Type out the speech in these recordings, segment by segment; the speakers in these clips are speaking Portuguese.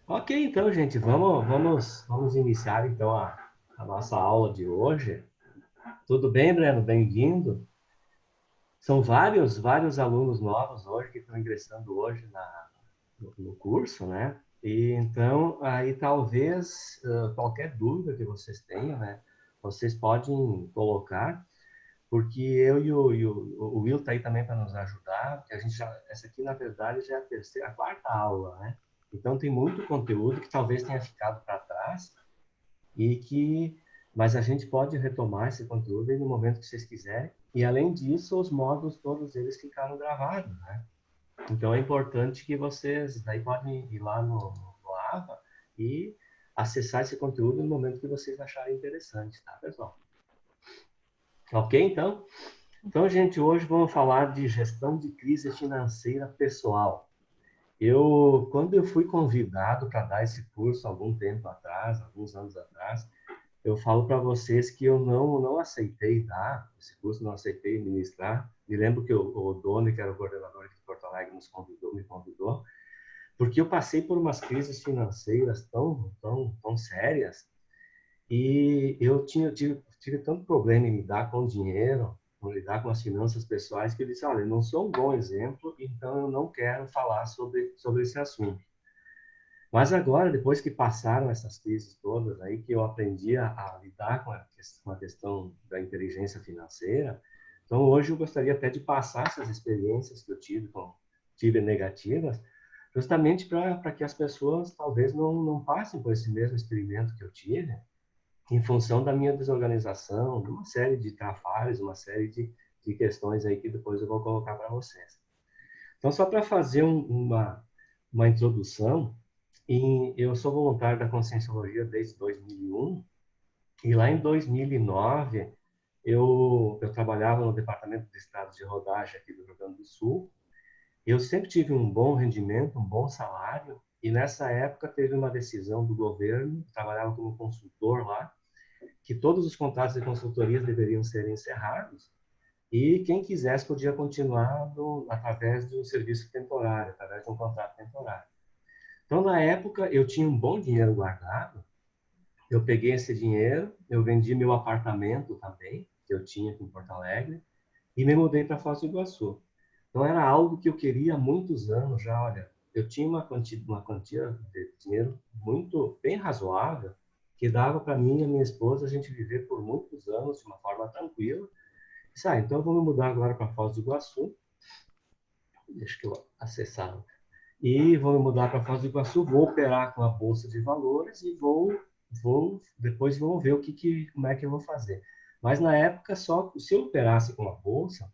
Ok, então, gente, vamos iniciar então a nossa aula de hoje. Tudo bem, Breno? Bem-vindo. São vários alunos novos hoje que estão ingressando hoje no curso, né? E então, aí talvez qualquer dúvida que vocês tenham, né? Vocês podem colocar, porque eu e o Will está aí também para nos ajudar, porque a gente essa aqui, na verdade, já é a quarta aula, né? Então, tem muito conteúdo que talvez tenha ficado para trás, e que mas a gente pode retomar esse conteúdo aí no momento que vocês quiserem. E além disso, os módulos todos eles ficaram gravados, né? Então é importante que vocês daí podem ir lá no AVA e acessar esse conteúdo no momento que vocês acharem interessante, tá, pessoal? Ok, então? Então, gente, hoje vamos falar de gestão de crise financeira pessoal. Quando eu fui convidado para dar esse curso algum tempo atrás, alguns anos atrás, eu falo para vocês que eu não aceitei dar esse curso, não aceitei ministrar. Me lembro que o Doni, que era o coordenador aqui de Porto Alegre, me convidou, porque eu passei por umas crises financeiras tão sérias, e tive tanto problema em lidar com o dinheiro, em lidar com as finanças pessoais, que eu disse, olha, eu não sou um bom exemplo, então eu não quero falar sobre esse assunto. Mas agora, depois que passaram essas crises todas aí, que eu aprendi a lidar com a questão da inteligência financeira, então hoje eu gostaria até de passar essas experiências que eu tive negativas, justamente para que as pessoas talvez não passem por esse mesmo experimento que eu tive, em função da minha desorganização, de uma série de trabalhos, uma série de questões aí que depois eu vou colocar para vocês. Então, só para fazer uma introdução, eu sou voluntário da Conscienciologia desde 2001, e lá em 2009 eu trabalhava no Departamento de Estradas de Rodagem aqui do Rio Grande do Sul. Eu sempre tive um bom rendimento, um bom salário, e nessa época teve uma decisão do governo, trabalhava como consultor lá, que todos os contratos de consultoria deveriam ser encerrados, e quem quisesse podia continuar através de um serviço temporário, através de um contrato temporário. Então, na época, eu tinha um bom dinheiro guardado. Eu peguei esse dinheiro, eu vendi meu apartamento também, que eu tinha aqui em Porto Alegre, e me mudei para Foz do Iguaçu. Então, era algo que eu queria há muitos anos já. Olha, eu tinha uma quantia de dinheiro muito, bem razoável, que dava para mim e a minha esposa a gente viver por muitos anos de uma forma tranquila. Disse, então eu vou me mudar agora para Foz do Iguaçu. Deixa que eu acessar. E vou me mudar para Foz do Iguaçu, vou operar com a bolsa de valores e depois vamos ver como é que eu vou fazer. Mas na época só se eu operasse com a bolsa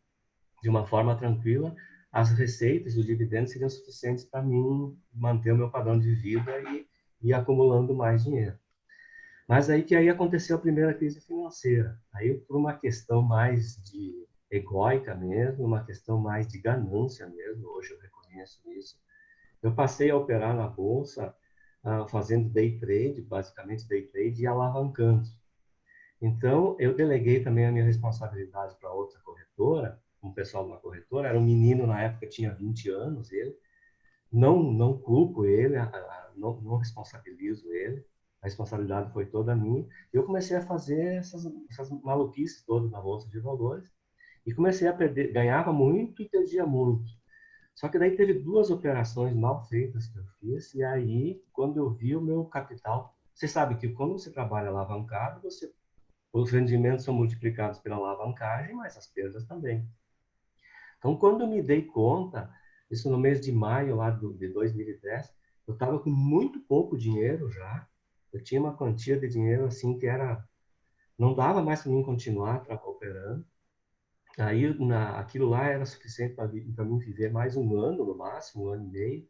de uma forma tranquila, as receitas, os dividendos seriam suficientes para mim manter o meu padrão de vida e ir acumulando mais dinheiro. Mas aí aconteceu a primeira crise financeira. Aí por uma questão mais de egóica mesmo, uma questão mais de ganância mesmo, hoje eu reconheço isso, eu passei a operar na bolsa, fazendo day trade, basicamente day trade, e alavancando. Então, eu deleguei também a minha responsabilidade para outra corretora, um pessoal de uma corretora, era um menino na época, tinha 20 anos, ele. Não culpo ele, não responsabilizo ele, a responsabilidade foi toda minha. Eu comecei a fazer essas maluquices todas na bolsa de valores, e comecei a perder, ganhava muito e perdia muito. Só que daí teve duas operações mal feitas que eu fiz, e aí, quando eu vi o meu capital, você sabe que quando você trabalha alavancado, os rendimentos são multiplicados pela alavancagem, mas as perdas também. Então, quando eu me dei conta, isso no mês de maio lá de 2010, eu estava com muito pouco dinheiro já, eu tinha uma quantia de dinheiro assim que não dava mais para mim continuar operando. Aí, aquilo lá era suficiente para mim viver mais um ano, no máximo, um ano e meio.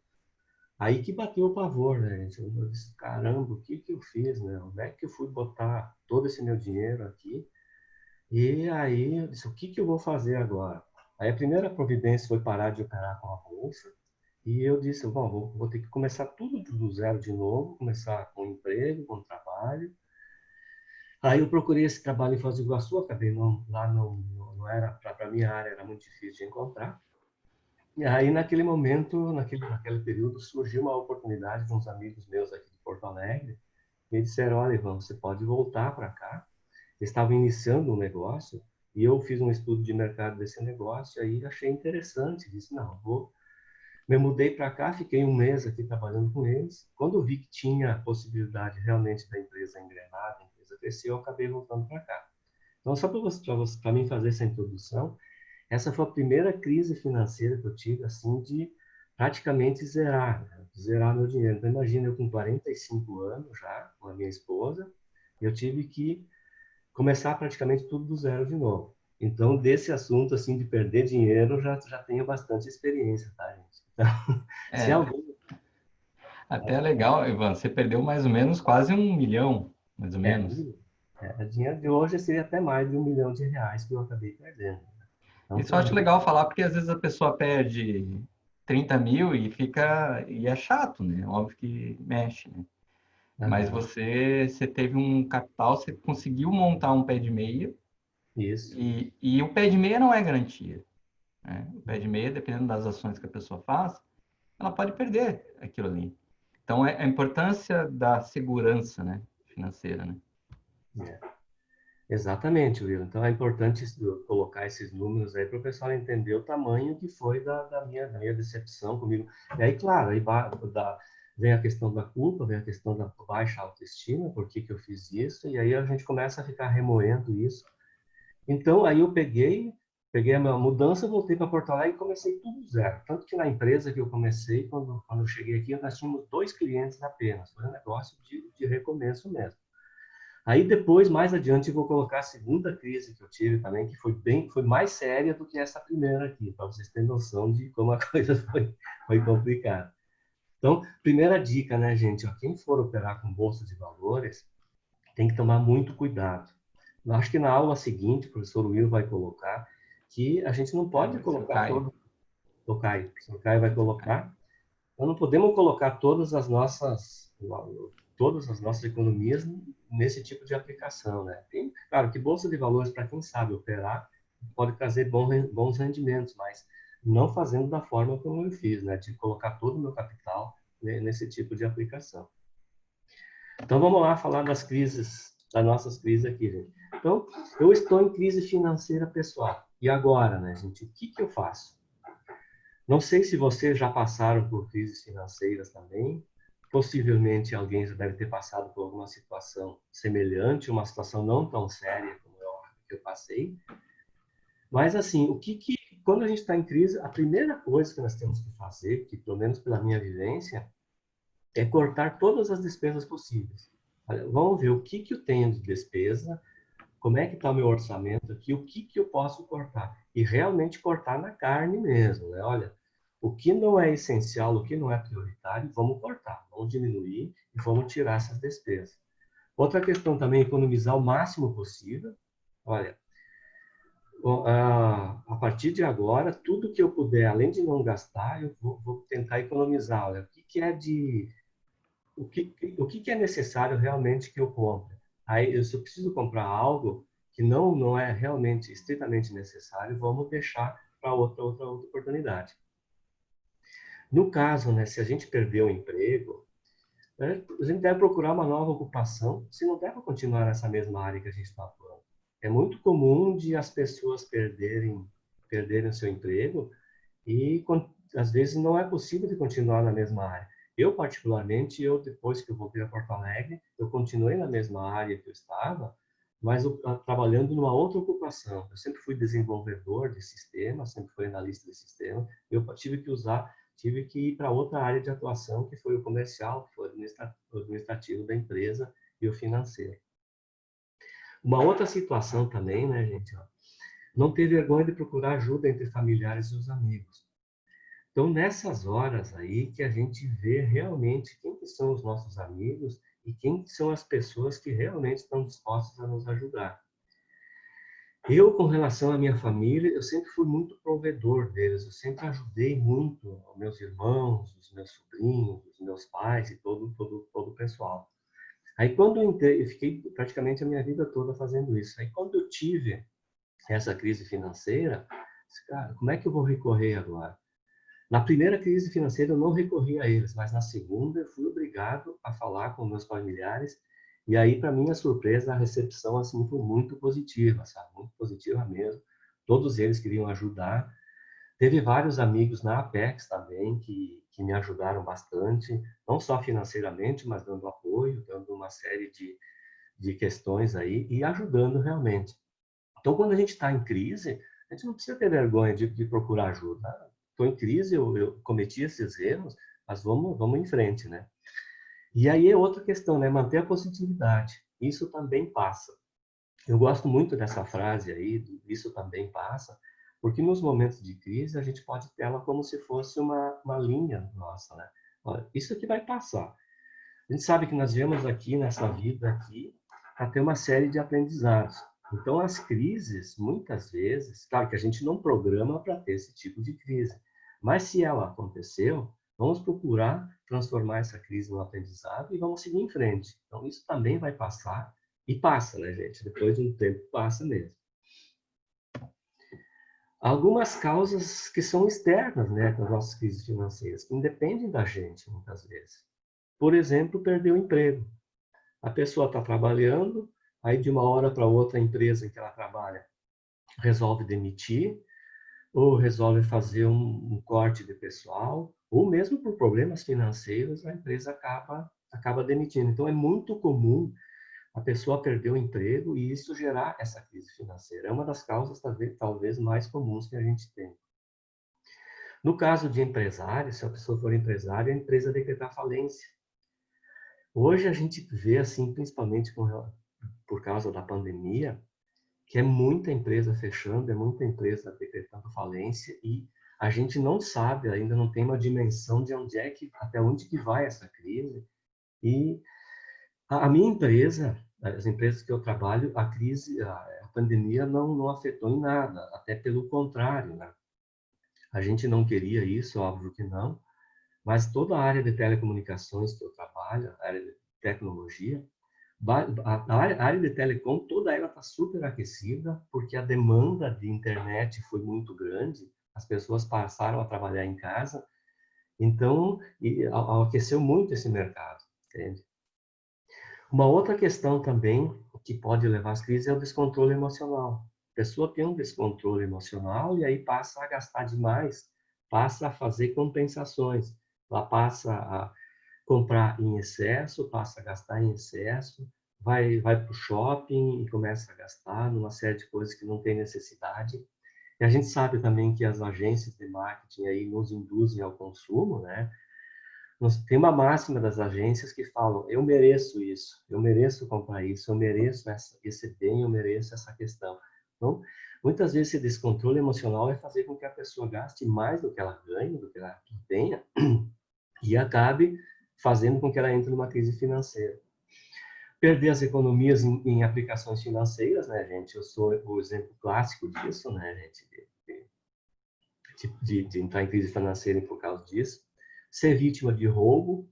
Aí que bateu o pavor, né, gente? Eu disse, caramba, o que que eu fiz, né? Onde é que eu fui botar todo esse meu dinheiro aqui? E aí eu disse, o que que eu vou fazer agora? Aí a primeira providência foi parar de operar com a bolsa. E eu disse, bom, vou ter que começar tudo do zero de novo, começar com emprego, com trabalho. Aí eu procurei esse trabalho em Foz do Iguaçu, acabei lá não era, para a minha área era muito difícil de encontrar. E aí, naquele momento, naquele período, surgiu uma oportunidade de uns amigos meus aqui de Porto Alegre. Me disseram, olha, Ivan, você pode voltar para cá. Eles estavam iniciando um negócio e eu fiz um estudo de mercado desse negócio, aí achei interessante. Disse, não, vou. Me mudei para cá, fiquei um mês aqui trabalhando com eles. Quando eu vi que tinha a possibilidade realmente da empresa engrenar, da empresa crescer, eu acabei voltando para cá. Então, só para mim fazer essa introdução, essa foi a primeira crise financeira que eu tive, assim, de praticamente zerar, né? Zerar meu dinheiro. Então, imagina, eu com 45 anos já, com a minha esposa, eu tive que começar praticamente tudo do zero de novo. Então, desse assunto, assim, de perder dinheiro, eu já tenho bastante experiência, tá, gente? Então, se É, alguém... até é legal, Ivan, você perdeu mais ou menos quase 1 milhão, mais ou É, menos. dinheiro de hoje seria até mais de R$ 1 milhão que eu acabei perdendo. Então, Isso eu para acho mim, legal falar, porque às vezes a pessoa perde 30 mil e fica, e é chato, né? Óbvio que mexe, né? Mas aham, você teve um capital, você conseguiu montar um pé de meia, isso. e o pé de meia não é garantia, né? O pé de meia, dependendo das ações que a pessoa faz, ela pode perder aquilo ali. Então, é a importância da segurança, né, financeira, né? É. Exatamente, Will. Então é importante colocar esses números aí para o pessoal entender o tamanho que foi da minha decepção comigo. E aí, claro, aí vem a questão da culpa, vem a questão da baixa autoestima, por que que eu fiz isso, e aí a gente começa a ficar remoendo isso. Então, aí eu peguei a minha mudança, voltei para Porto Alegre e comecei tudo zero. Tanto que na empresa que eu comecei, quando eu cheguei aqui, nós tínhamos 2 clientes apenas. Foi um negócio de recomeço mesmo. Aí depois, mais adiante, eu vou colocar a segunda crise que eu tive também, que foi mais séria do que essa primeira aqui, para vocês terem noção de como a coisa foi complicada. Então, primeira dica, né, gente? Ó, quem for operar com bolsa de valores tem que tomar muito cuidado. Eu acho que na aula seguinte, o professor Will vai colocar que a gente não É, pode vai ser o colocar Caio. todo. O professor Caio vai Vai ser o Caio. colocar. Nós não podemos colocar todas as nossas economias nesse tipo de aplicação, né? Tem, claro, que bolsa de valores, para quem sabe operar, pode trazer bons rendimentos, mas não fazendo da forma como eu fiz, né? De colocar todo o meu capital nesse tipo de aplicação. Então, vamos lá falar das nossas crises aqui, gente. Então, eu estou em crise financeira pessoal. E agora, né, gente? O que que eu faço? Não sei se vocês já passaram por crises financeiras também. Possivelmente alguém já deve ter passado por alguma situação semelhante, uma situação não tão séria como que eu passei. Mas assim, quando a gente está em crise, a primeira coisa que nós temos que fazer, que pelo menos pela minha vivência, é cortar todas as despesas possíveis. Olha, vamos ver o que que eu tenho de despesa, como é que está o meu orçamento aqui, o que que eu posso cortar. E realmente cortar na carne mesmo, né? Olha, o que não é essencial, o que não é prioritário, vamos cortar, vamos diminuir e vamos tirar essas despesas. Outra questão também é economizar o máximo possível. Olha, a partir de agora, tudo que eu puder, além de não gastar, eu vou tentar economizar. Olha, o que que é necessário realmente que eu compre? Aí, se eu preciso comprar algo que não é realmente estritamente necessário, vamos deixar para outra oportunidade. No caso, né, se a gente perder o emprego, né, a gente deve procurar uma nova ocupação, se não der para continuar nessa mesma área que a gente está atuando. É muito comum de as pessoas perderem o seu emprego e às vezes não é possível de continuar na mesma área. Eu, particularmente, depois que eu voltei a Porto Alegre, eu continuei na mesma área que eu estava, mas trabalhando numa outra ocupação. Eu sempre fui desenvolvedor de sistema, sempre fui analista de sistema. Eu tive que ir para outra área de atuação, que foi o comercial, que foi o administrativo da empresa e o financeiro. Uma outra situação também, né, gente, ó, não ter vergonha de procurar ajuda entre familiares e os amigos. Então, nessas horas aí que a gente vê realmente quem que são os nossos amigos e quem que são as pessoas que realmente estão dispostas a nos ajudar. Eu, com relação à minha família, eu sempre fui muito provedor deles, eu sempre ajudei muito os meus irmãos, os meus sobrinhos, os meus pais e todo o pessoal. Aí, quando eu entrei, eu fiquei praticamente a minha vida toda fazendo isso. Aí, quando eu tive essa crise financeira, cara, como é que eu vou recorrer agora? Na primeira crise financeira eu não recorri a eles, mas na segunda eu fui obrigado a falar com meus familiares e aí, para minha surpresa, a recepção assim foi muito positiva, sabe? Muito positiva mesmo. Todos eles queriam ajudar. Teve vários amigos na Apex também que me ajudaram bastante, não só financeiramente, mas dando apoio, dando uma série de questões aí e ajudando realmente. Então, quando a gente está em crise, a gente não precisa ter vergonha de procurar ajuda. Estou em crise, eu cometi esses erros, mas vamos em frente, né? E aí é outra questão, né? Manter a positividade. Isso também passa. Eu gosto muito dessa frase aí, isso também passa, porque nos momentos de crise a gente pode ter ela como se fosse uma linha nossa, né? Olha, isso aqui vai passar. A gente sabe que nós viemos aqui nessa vida aqui para ter uma série de aprendizados. Então as crises, muitas vezes, claro que a gente não programa para ter esse tipo de crise, mas se ela aconteceu, vamos procurar transformar essa crise num aprendizado e vamos seguir em frente. Então isso também vai passar e passa, né, gente? Depois de um tempo passa mesmo. Algumas causas que são externas, né, das nossas crises financeiras, que independem da gente, muitas vezes. Por exemplo, perder o emprego. A pessoa está trabalhando, aí de uma hora para outra a empresa em que ela trabalha resolve demitir, ou resolve fazer um corte de pessoal, ou mesmo por problemas financeiros a empresa acaba demitindo. Então é muito comum a pessoa perder o emprego e isso gerar essa crise financeira. É uma das causas talvez mais comuns que a gente tem. No caso de empresário, se a pessoa for empresária, a empresa decretar falência. Hoje a gente vê, assim, principalmente por causa da pandemia, que é muita empresa fechando, é muita empresa decretando falência e a gente não sabe, ainda não tem uma dimensão de até onde que vai essa crise. E a minha empresa, as empresas que eu trabalho, a crise, a pandemia não afetou em nada, até pelo contrário, né? A gente não queria isso, óbvio que não, mas toda a área de telecomunicações que eu trabalho, a área de tecnologia, a área de telecom, toda ela está super aquecida, porque a demanda de internet foi muito grande, as pessoas passaram a trabalhar em casa, então aqueceu muito esse mercado, entende? Uma outra questão também que pode levar às crises é o descontrole emocional. A pessoa tem um descontrole emocional e aí passa a gastar demais, passa a fazer compensações, ela passa a comprar em excesso, passa a gastar em excesso, vai para o shopping e começa a gastar numa série de coisas que não tem necessidade. E a gente sabe também que as agências de marketing aí nos induzem ao consumo, né? Tem uma máxima das agências que falam: eu mereço isso, eu mereço comprar isso, eu mereço esse bem, eu mereço essa questão. Então, muitas vezes esse descontrole emocional vai fazer com que a pessoa gaste mais do que ela ganha, do que ela tenha, e acabe fazendo com que ela entre numa crise financeira. Perder as economias em aplicações financeiras, né, gente? Eu sou o exemplo clássico disso, né, gente? De entrar em crise financeira por causa disso. Ser vítima de roubo.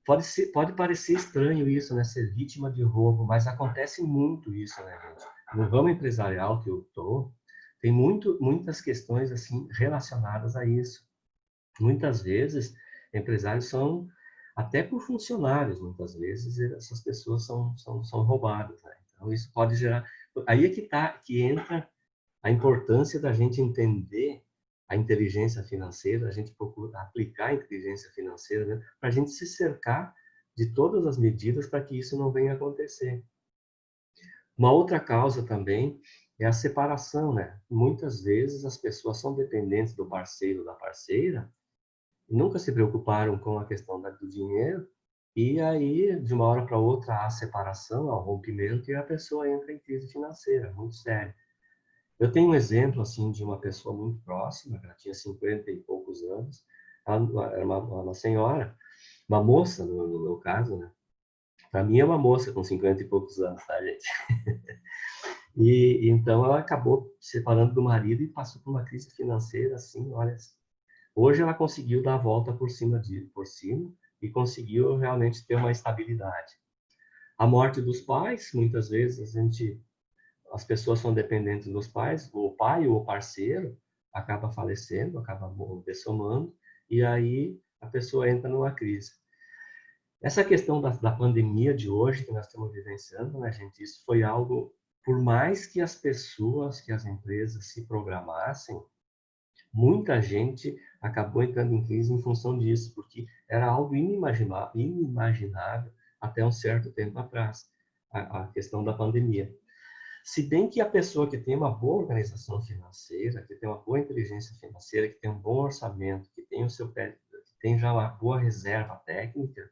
Pode parecer estranho isso, né? Ser vítima de roubo, mas acontece muito isso, né, gente? No ramo empresarial que eu estou, tem muitas questões assim relacionadas a isso. Muitas vezes, empresários são, até por funcionários, muitas vezes, essas pessoas são roubadas, né? Então, isso pode gerar... Aí é que entra a importância da gente entender a inteligência financeira, a gente procura aplicar a inteligência financeira, né, para a gente se cercar de todas as medidas para que isso não venha a acontecer. Uma outra causa também é a separação, né? Muitas vezes as pessoas são dependentes do parceiro ou da parceira, nunca se preocuparam com a questão do dinheiro, e aí, de uma hora para outra, há a separação, há o rompimento, e a pessoa entra em crise financeira, muito séria. Eu tenho um exemplo, assim, de uma pessoa muito próxima, ela tinha 50 e poucos anos, ela era uma senhora, uma moça, no meu caso, né? Para mim é uma moça com 50 e poucos anos, tá, gente? E então ela acabou se separando do marido e passou por uma crise financeira, assim, olha. Hoje ela conseguiu dar a volta por cima e conseguiu realmente ter uma estabilidade. A morte dos pais, muitas vezes as pessoas são dependentes dos pais, o pai ou o parceiro acaba falecendo, acaba dessomando, e aí a pessoa entra numa crise. Essa questão da pandemia de hoje que nós estamos vivenciando, né, gente, isso foi algo, por mais que as pessoas, que as empresas se programassem, muita gente acabou entrando em crise em função disso, porque era algo inimaginável até um certo tempo atrás, a questão da pandemia. Se bem que a pessoa que tem uma boa organização financeira, que tem uma boa inteligência financeira, que tem um bom orçamento, que tem o seu que tem já uma boa reserva técnica,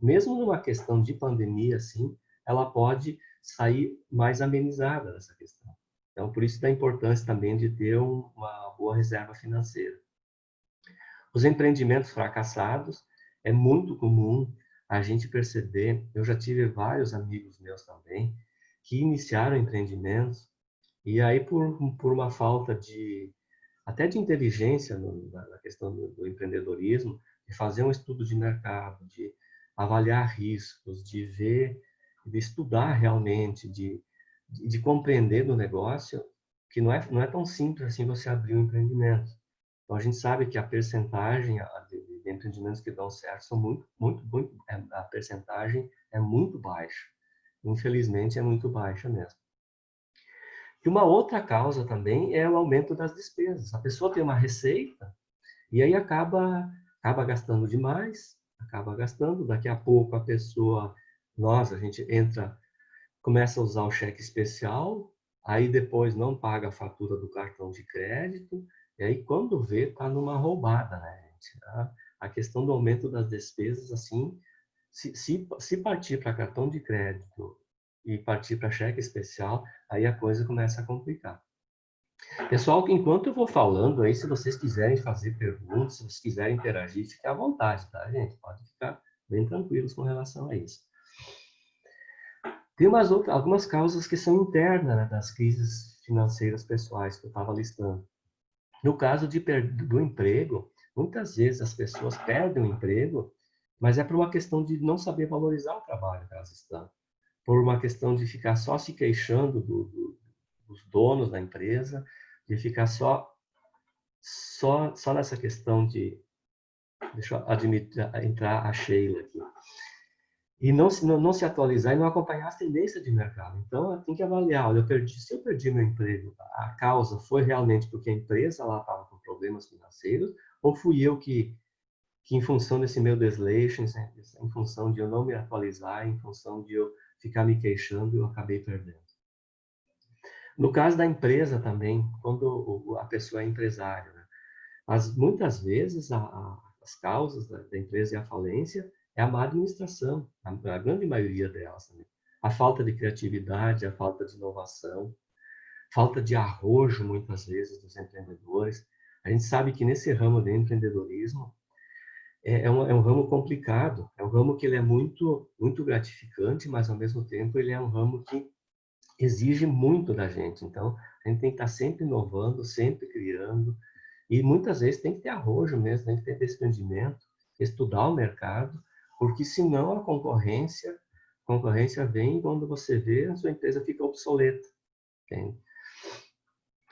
mesmo numa questão de pandemia assim, ela pode sair mais amenizada dessa questão. Então, por isso da importância também de ter uma boa reserva financeira. Os empreendimentos fracassados, é muito comum a gente perceber, eu já tive vários amigos meus também, que iniciaram empreendimentos, e aí por uma falta até de inteligência na questão do empreendedorismo, de fazer um estudo de mercado, de avaliar riscos, de ver, de estudar realmente, de compreender do negócio, que não é tão simples assim você abrir um empreendimento. Então, a gente sabe que a percentagem de empreendimentos que dão certo são muito, a percentagem é muito baixa. Infelizmente, é muito baixa mesmo. E uma outra causa também é o aumento das despesas. A pessoa tem uma receita e aí acaba gastando demais, acaba gastando. Daqui a pouco a pessoa, a gente entra, começa a usar o cheque especial, aí depois não paga a fatura do cartão de crédito, e aí quando vê, está numa roubada, né, gente? A questão do aumento das despesas, assim, se partir para cartão de crédito e partir para cheque especial, aí a coisa começa a complicar. Pessoal, enquanto eu vou falando aí, se vocês quiserem fazer perguntas, se vocês quiserem interagir, fique à vontade, tá, gente? Pode ficar bem tranquilos com relação a isso. Tem algumas causas que são internas, né, das crises financeiras pessoais que eu estava listando. No caso do emprego, muitas vezes as pessoas perdem o emprego, mas é por uma questão de não saber valorizar o trabalho que elas estão. Por uma questão de ficar só se queixando dos donos da empresa, de ficar só nessa questão de... Deixa eu entrar a Sheila aqui. E não se atualizar e não acompanhar as tendências de mercado. Então, tem que avaliar, olha, se eu perdi meu emprego, a causa foi realmente porque a empresa lá estava com problemas financeiros, ou fui eu que em função desse meu desleixo, em função de eu não me atualizar, em função de eu ficar me queixando, eu acabei perdendo. No caso da empresa também, quando a pessoa é empresária, né? Muitas vezes as causas da empresa e a falência é a má administração, a grande maioria delas também. A falta de criatividade, a falta de inovação, falta de arrojo, muitas vezes, dos empreendedores. A gente sabe que nesse ramo de empreendedorismo é um ramo complicado, é um ramo que ele é muito gratificante, mas ao mesmo tempo ele é um ramo que exige muito da gente. Então, a gente tem que estar sempre inovando, sempre criando, e muitas vezes tem que ter arrojo mesmo, tem que ter desprendimento, estudar o mercado, porque senão a concorrência vem quando você vê, a sua empresa fica obsoleta. Entende?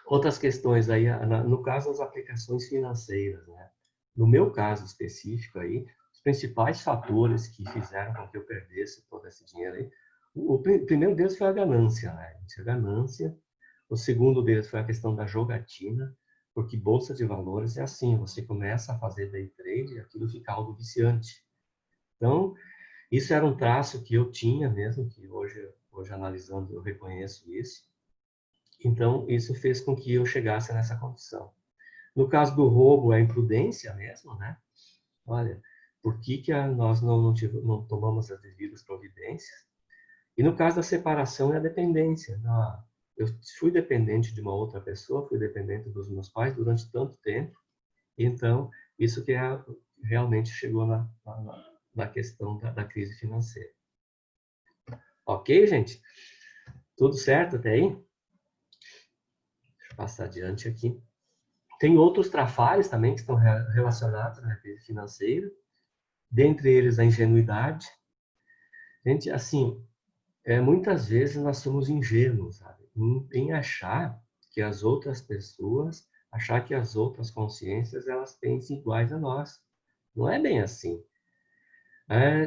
Outras questões aí, no caso das aplicações financeiras, né? No meu caso específico aí, os principais fatores que fizeram com que eu perdesse todo esse dinheiro aí, o primeiro deles foi a ganância, né? A ganância. O segundo deles foi a questão da jogatina, porque bolsa de valores é assim, você começa a fazer day trade e aquilo fica algo viciante. Então, isso era um traço que eu tinha mesmo, que hoje analisando eu reconheço isso. Então, isso fez com que eu chegasse nessa condição. No caso do roubo, é a imprudência mesmo, né? Olha, por que nós não tomamos as devidas providências? E no caso da separação, é a dependência. Eu fui dependente de uma outra pessoa, fui dependente dos meus pais durante tanto tempo, então isso que realmente chegou na questão da crise financeira. Ok, gente? Tudo certo até aí? Deixa eu passar adiante aqui. Tem outros trafalhos também que estão relacionados à crise financeira, dentre eles a ingenuidade. Gente, assim, muitas vezes nós somos ingênuos, sabe? Em achar que as outras pessoas, achar que as outras consciências elas pensam iguais a nós. Não é bem assim.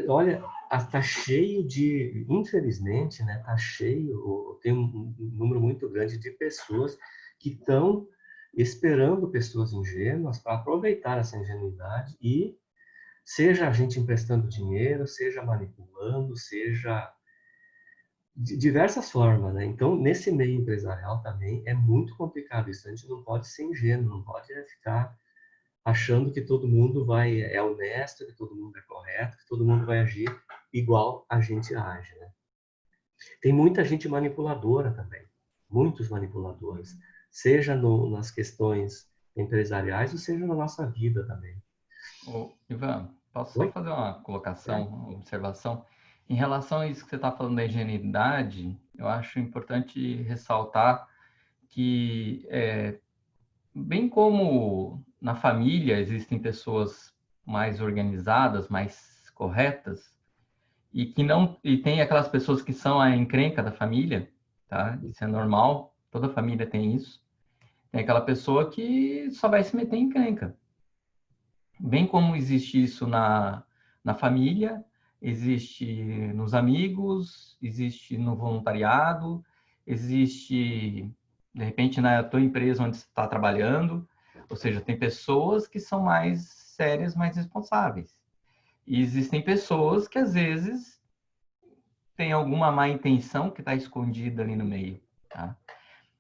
Olha, está cheio de, infelizmente, né? Está cheio, tem um número muito grande de pessoas que estão esperando pessoas ingênuas para aproveitar essa ingenuidade e seja a gente emprestando dinheiro, seja manipulando, seja de diversas formas, né? Então, nesse meio empresarial também é muito complicado isso. A gente não pode ser ingênuo, não pode ficar achando que todo mundo é honesto, que todo mundo é correto, que todo mundo vai agir igual a gente age, né? Tem muita gente manipuladora também, muitos manipuladores, seja nas questões empresariais ou seja na nossa vida também. Ô, Ivan, posso só Oi? fazer uma colocação, uma observação? Em relação a isso que você está falando da ingenuidade, eu acho importante ressaltar que, bem como na família existem pessoas mais organizadas, mais corretas, e que não e tem aquelas pessoas que são a encrenca da família, tá? Isso é normal, toda família tem isso. Tem aquela pessoa que só vai se meter em encrenca. Bem como existe isso na família, existe nos amigos, existe no voluntariado, existe, de repente, na tua empresa onde você está trabalhando. Ou seja, tem pessoas que são mais sérias, mais responsáveis. E existem pessoas que, às vezes, têm alguma má intenção que está escondida ali no meio, tá?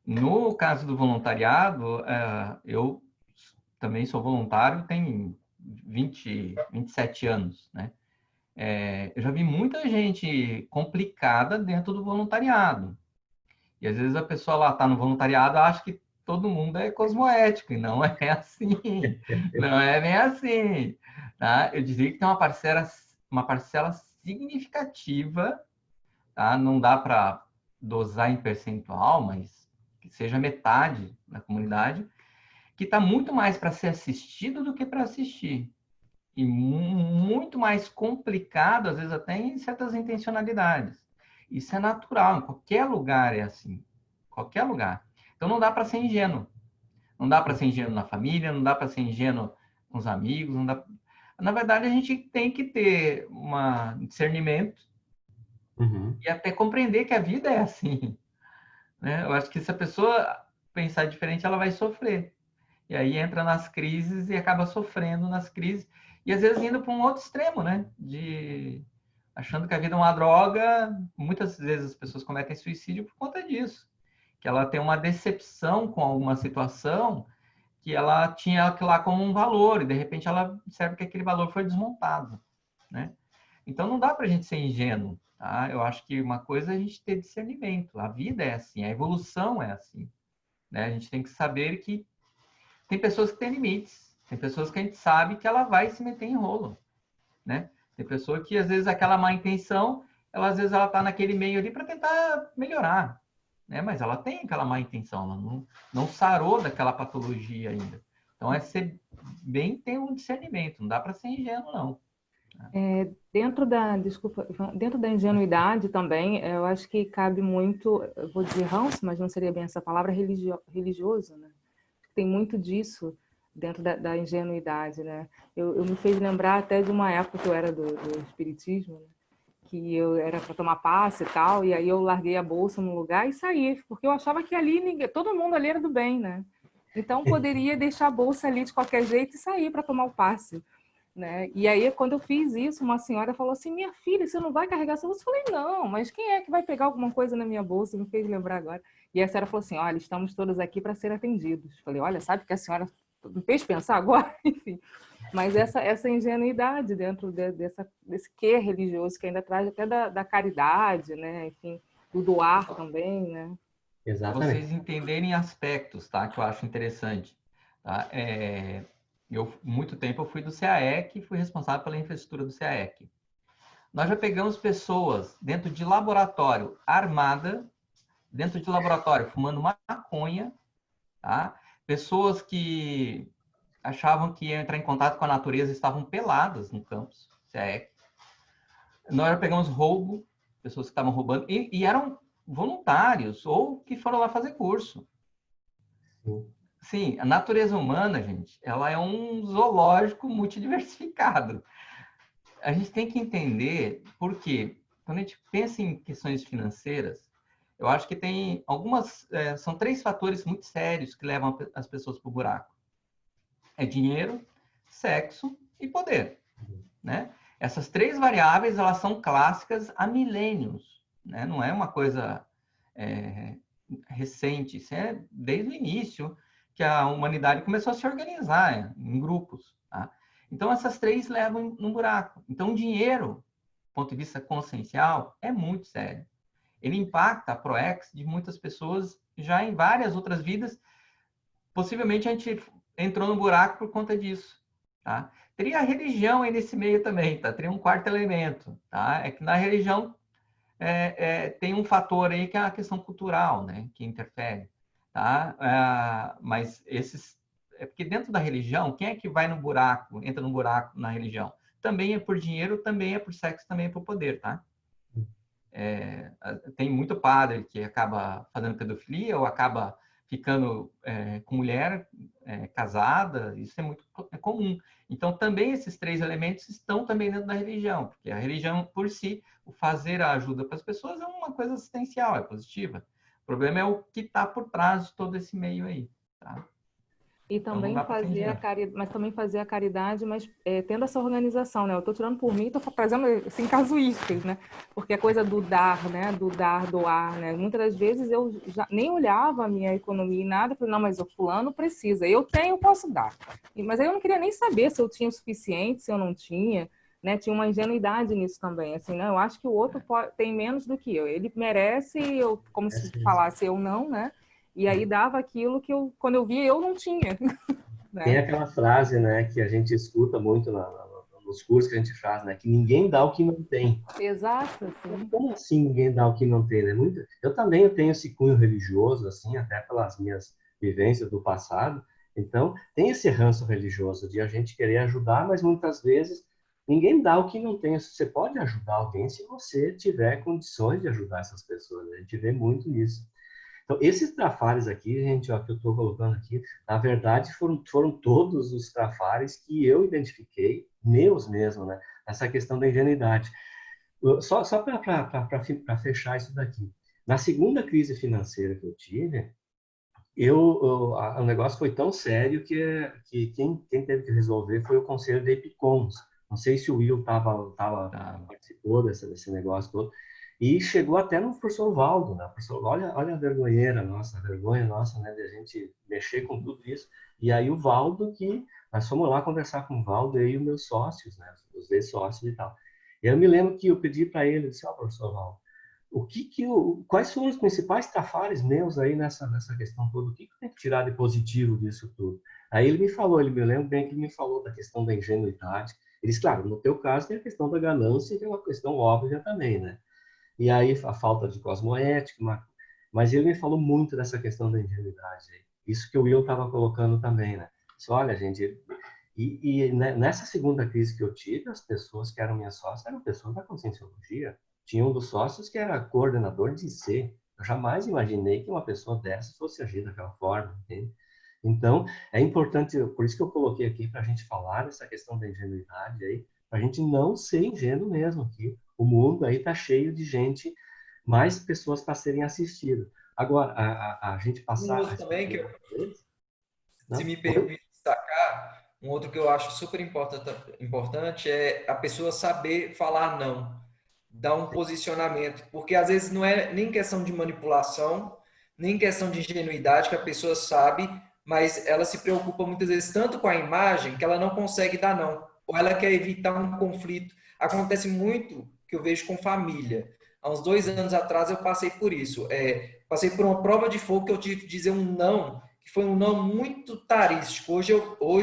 No caso do voluntariado, eu também sou voluntário, tem 27 anos, né? Eu já vi muita gente complicada dentro do voluntariado. E às vezes a pessoa lá está no voluntariado acha que todo mundo é cosmoético, e não é assim. Não é bem assim. Tá? Eu diria que tem uma parcela significativa, tá? Não dá para dosar em percentual, mas que seja metade da comunidade, que está muito mais para ser assistido do que para assistir. E muito mais complicado, às vezes até em certas intencionalidades. Isso é natural, em qualquer lugar é assim. Qualquer lugar. Então não dá para ser ingênuo. Não dá para ser ingênuo na família, não dá para ser ingênuo com os amigos, não dá... Na verdade, a gente tem que ter um discernimento Uhum. e até compreender que a vida é assim, né? Eu acho que se a pessoa pensar diferente, ela vai sofrer. E aí entra nas crises e acaba sofrendo nas crises. E às vezes indo para um outro extremo, né? De achando que a vida é uma droga. Muitas vezes as pessoas cometem suicídio por conta disso. Que ela tem uma decepção com alguma situação que ela tinha aquilo lá como um valor e de repente ela percebe que aquele valor foi desmontado, né? Então não dá para a gente ser ingênuo, tá? Eu acho que uma coisa é a gente ter discernimento. A vida é assim, a evolução é assim, né? A gente tem que saber que tem pessoas que têm limites, tem pessoas que a gente sabe que ela vai se meter em rolo, né? Tem pessoa que às vezes aquela má intenção, ela às vezes ela tá naquele meio ali para tentar melhorar, né? Mas ela tem aquela má intenção, ela não sarou daquela patologia ainda. Então é ser bem ter um discernimento, não dá para ser ingênuo não. Desculpa, dentro da ingenuidade também, eu acho que cabe muito, eu vou dizer ranço, mas não seria bem essa palavra, religioso, né? Tem muito disso dentro da ingenuidade, né? Eu me fez lembrar até de uma época que eu era do espiritismo, né? Que eu era para tomar passe e tal, e aí eu larguei a bolsa no lugar e saí, porque eu achava que ali todo mundo ali era do bem, né? Então poderia deixar a bolsa ali de qualquer jeito e sair para tomar o passe, né? E aí quando eu fiz isso, uma senhora falou assim: "Minha filha, você não vai carregar essa bolsa?" Eu falei: "Não, mas quem é que vai pegar alguma coisa na minha bolsa?" Me fez lembrar agora. E a senhora falou assim: "Olha, estamos todos aqui para ser atendidos." Eu falei: "Olha, sabe que a senhora me fez pensar agora?" Enfim. Mas essa ingenuidade dentro desse quê religioso que ainda traz até da caridade, né? Enfim, do doar também, né? Para Exatamente. vocês entenderem aspectos, tá? Que eu acho interessante, tá? Muito tempo eu fui do CAEC e fui responsável pela infraestrutura do CAEC. Nós já pegamos pessoas dentro de laboratório armada, dentro de laboratório fumando maconha, tá? Pessoas que achavam que iam entrar em contato com a natureza e estavam peladas no campus CAEC. Nós já pegamos roubo, pessoas que estavam roubando, e eram voluntários ou que foram lá fazer curso. Sim. Sim, a natureza humana, gente, ela é um zoológico multidiversificado. A gente tem que entender por quê. Quando a gente pensa em questões financeiras, eu acho que tem são 3 fatores muito sérios que levam as pessoas para o buraco. É dinheiro, sexo e poder, né? Essas 3 variáveis, elas são clássicas há milênios, né? Não é uma coisa recente, isso é desde o início que a humanidade começou a se organizar em grupos, tá? Então, essas 3 levam no buraco. Então, o dinheiro, do ponto de vista consciencial, é muito sério. Ele impacta a ProEx de muitas pessoas já em várias outras vidas. Possivelmente, a gente entrou no buraco por conta disso, tá? Teria a religião aí nesse meio também, tá? Teria um 4º elemento, tá? É que na religião tem um fator aí que é a questão cultural, né? Que interfere, tá? Mas é porque dentro da religião, quem é que vai no buraco, entra no buraco na religião? Também é por dinheiro, também é por sexo, também é por poder, tá? Tem muito padre que acaba fazendo pedofilia ou acaba ficando com mulher casada, isso é muito comum. Então, também esses 3 elementos estão também dentro da religião, porque a religião, por si, o fazer a ajuda para as pessoas é uma coisa assistencial, é positiva. O problema é o que está por trás de todo esse meio aí, tá? E Então, não também dá para ser fazer a ingênuo. caridade, mas também fazer a caridade, mas tendo essa organização, né? Eu estou tirando por mim, estou trazendo assim, casuísticas, né? Porque a coisa do dar, né? Do dar, doar, né? Muitas das vezes eu já nem olhava a minha economia e nada, falei, não, mas o fulano precisa, eu tenho, eu posso dar. Mas aí eu não queria nem saber se eu tinha o suficiente, se eu não tinha, né? Tinha uma ingenuidade nisso também, assim, né? Eu acho que o outro tem menos do que eu, ele merece, eu, como se falasse eu não, né? E aí dava aquilo que eu, quando eu via, eu não tinha, Tem né? aquela frase, né, que a gente escuta muito nos cursos que a gente faz, né, que ninguém dá o que não tem. Exato, sim. Como assim ninguém dá o que não tem, né? Eu tenho esse cunho religioso, assim, até pelas minhas vivências do passado. Então, tem esse ranço religioso de a gente querer ajudar, mas muitas vezes ninguém dá o que não tem. Você pode ajudar alguém se você tiver condições de ajudar essas pessoas, né? A gente vê muito isso. Então, esses trafares aqui, gente, ó, que eu estou colocando aqui, na verdade, foram todos os trafares que eu identifiquei, meus mesmo, né? Essa questão da ingenuidade. Só para fechar isso daqui. Na segunda crise financeira que eu tive, o negócio foi tão sério que quem teve que resolver foi o conselho de EPICOMS. Não sei se o Will Tá. participou desse negócio todo. E chegou até no professor Valdo, né? Professor, olha a vergonheira nossa, a vergonha nossa, né? De a gente mexer com tudo isso. E aí o Valdo, nós fomos lá conversar com o Valdo e os meus sócios, né? Os ex-sócios e tal. E eu me lembro que eu pedi para ele, eu disse, ó, professor Valdo, quais foram os principais trafares meus aí nessa questão toda? O que eu tenho que tirar de positivo disso tudo? Aí ele me falou, ele me lembra bem que ele me falou da questão da ingenuidade. Ele disse, claro, no teu caso tem a questão da ganância, que é uma questão óbvia também, né? E aí a falta de cosmoética, mas ele me falou muito dessa questão da ingenuidade. Isso que o Will estava colocando também, né? Disse, olha, gente, nessa segunda crise que eu tive, as pessoas que eram minhas sócias eram pessoas da conscienciologia. Tinha um dos sócios que era coordenador de IC. Eu jamais imaginei que uma pessoa dessa fosse agir daquela forma, entende? Então, é importante, por isso que eu coloquei aqui para a gente falar dessa questão da ingenuidade aí, para a gente não ser ingênuo mesmo aqui. O mundo aí está cheio de gente, mais pessoas para serem assistidas. Agora, a gente Um passar a outro também que, se não? me Oi? permite destacar, um outro que eu acho super importante é a pessoa saber falar não, dar um posicionamento, porque às vezes não é nem questão de manipulação, nem questão de ingenuidade que a pessoa sabe, mas ela se preocupa muitas vezes tanto com a imagem que ela não consegue dar não, ou ela quer evitar um conflito. Acontece muito que eu vejo com família. Há uns 2 anos atrás eu passei por isso. Passei por uma prova de fogo que eu tive que dizer um não, que foi um não muito tarístico. Hoje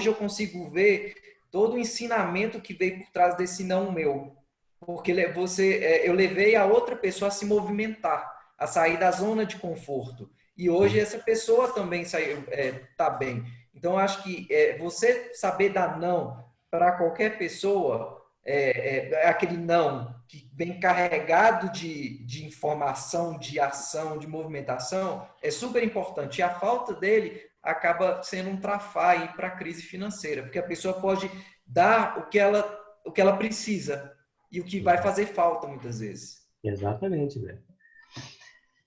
eu consigo ver todo o ensinamento que veio por trás desse não meu. Porque eu levei a outra pessoa a se movimentar, a sair da zona de conforto. E hoje essa pessoa também está bem. Então, eu acho que você saber dar não para qualquer pessoa aquele não que vem carregado de informação, de ação, de movimentação, é super importante. E a falta dele, acaba sendo um trafar para a crise financeira, porque a pessoa pode dar o que ela precisa e o que vai fazer falta muitas vezes. Exatamente, velho.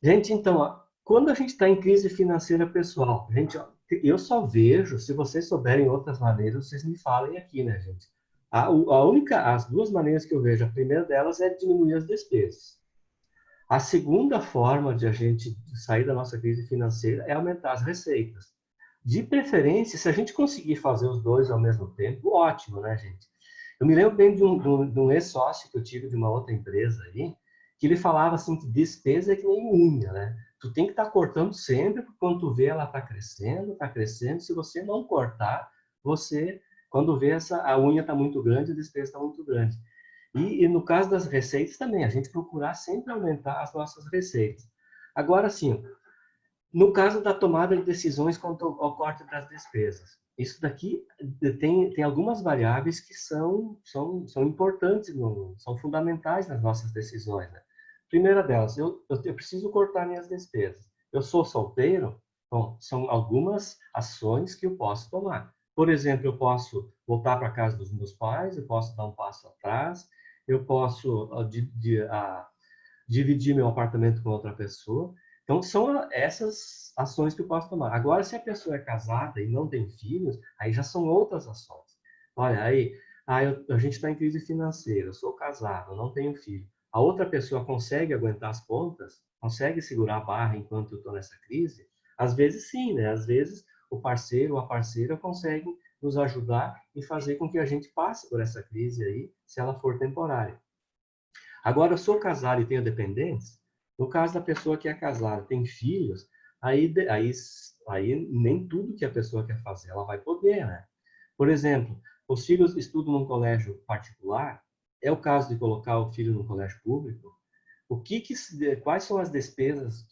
Gente, então, ó, quando a gente está em crise financeira pessoal, gente, ó, eu só vejo, se vocês souberem outras maneiras, vocês me falem aqui, né, gente? As duas maneiras que eu vejo, a primeira delas é diminuir as despesas. A segunda forma de a gente sair da nossa crise financeira é aumentar as receitas. De preferência, se a gente conseguir fazer os dois ao mesmo tempo, ótimo, né, gente? Eu me lembro bem de um ex-sócio que eu tive de uma outra empresa aí, que ele falava assim que despesa é que nem unha, né? Tu tem que estar cortando sempre, porque quando tu vê ela está crescendo. Se você não cortar, quando vê a unha está muito grande, a despesa está muito grande. E no caso das receitas também, a gente procurar sempre aumentar as nossas receitas. Agora, sim, no caso da tomada de decisões quanto ao corte das despesas, isso daqui tem algumas variáveis que são importantes, são fundamentais nas nossas decisões, né? Primeira delas, eu preciso cortar minhas despesas. Eu sou solteiro, bom, são algumas ações que eu posso tomar. Por exemplo, eu posso voltar para a casa dos meus pais, eu posso dar um passo atrás, eu posso dividir meu apartamento com outra pessoa. Então, são essas ações que eu posso tomar. Agora, se a pessoa é casada e não tem filhos, aí já são outras ações. Olha, a gente está em crise financeira, eu sou casado, eu não tenho filho. A outra pessoa consegue aguentar as pontas? Consegue segurar a barra enquanto eu estou nessa crise? Às vezes sim, né? Às vezes o parceiro ou a parceira conseguem nos ajudar e fazer com que a gente passe por essa crise aí, se ela for temporária. Agora, eu sou casado e tenho dependentes. No caso da pessoa que é casada, tem filhos, aí nem tudo que a pessoa quer fazer, ela vai poder, né? Por exemplo, os filhos estudam num colégio particular, é o caso de colocar o filho no colégio público. Quais são as despesas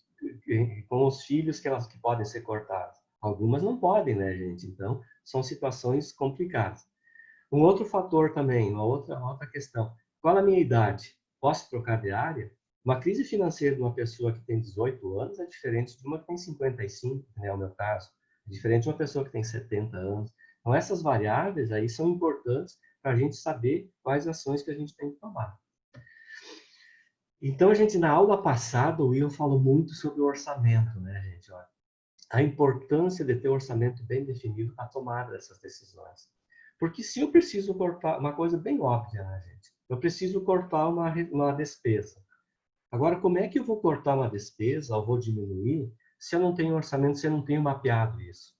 com os filhos que podem ser cortadas? Algumas não podem, né, gente? Então, são situações complicadas. Um outro fator também, uma outra questão. Qual a minha idade? Posso trocar de área? Uma crise financeira de uma pessoa que tem 18 anos é diferente de uma que tem 55, né, é o meu caso. É diferente de uma pessoa que tem 70 anos. Então, essas variáveis aí são importantes para a gente saber quais ações que a gente tem que tomar. Então, na aula passada, o Will falou muito sobre o orçamento, né, gente? Olha, a importância de ter o orçamento bem definido para a tomada dessas decisões. Porque se eu preciso cortar, uma coisa bem óbvia, né, gente? Eu preciso cortar uma despesa. Agora, como é que eu vou cortar uma despesa ou vou diminuir se eu não tenho orçamento, se eu não tenho mapeado isso?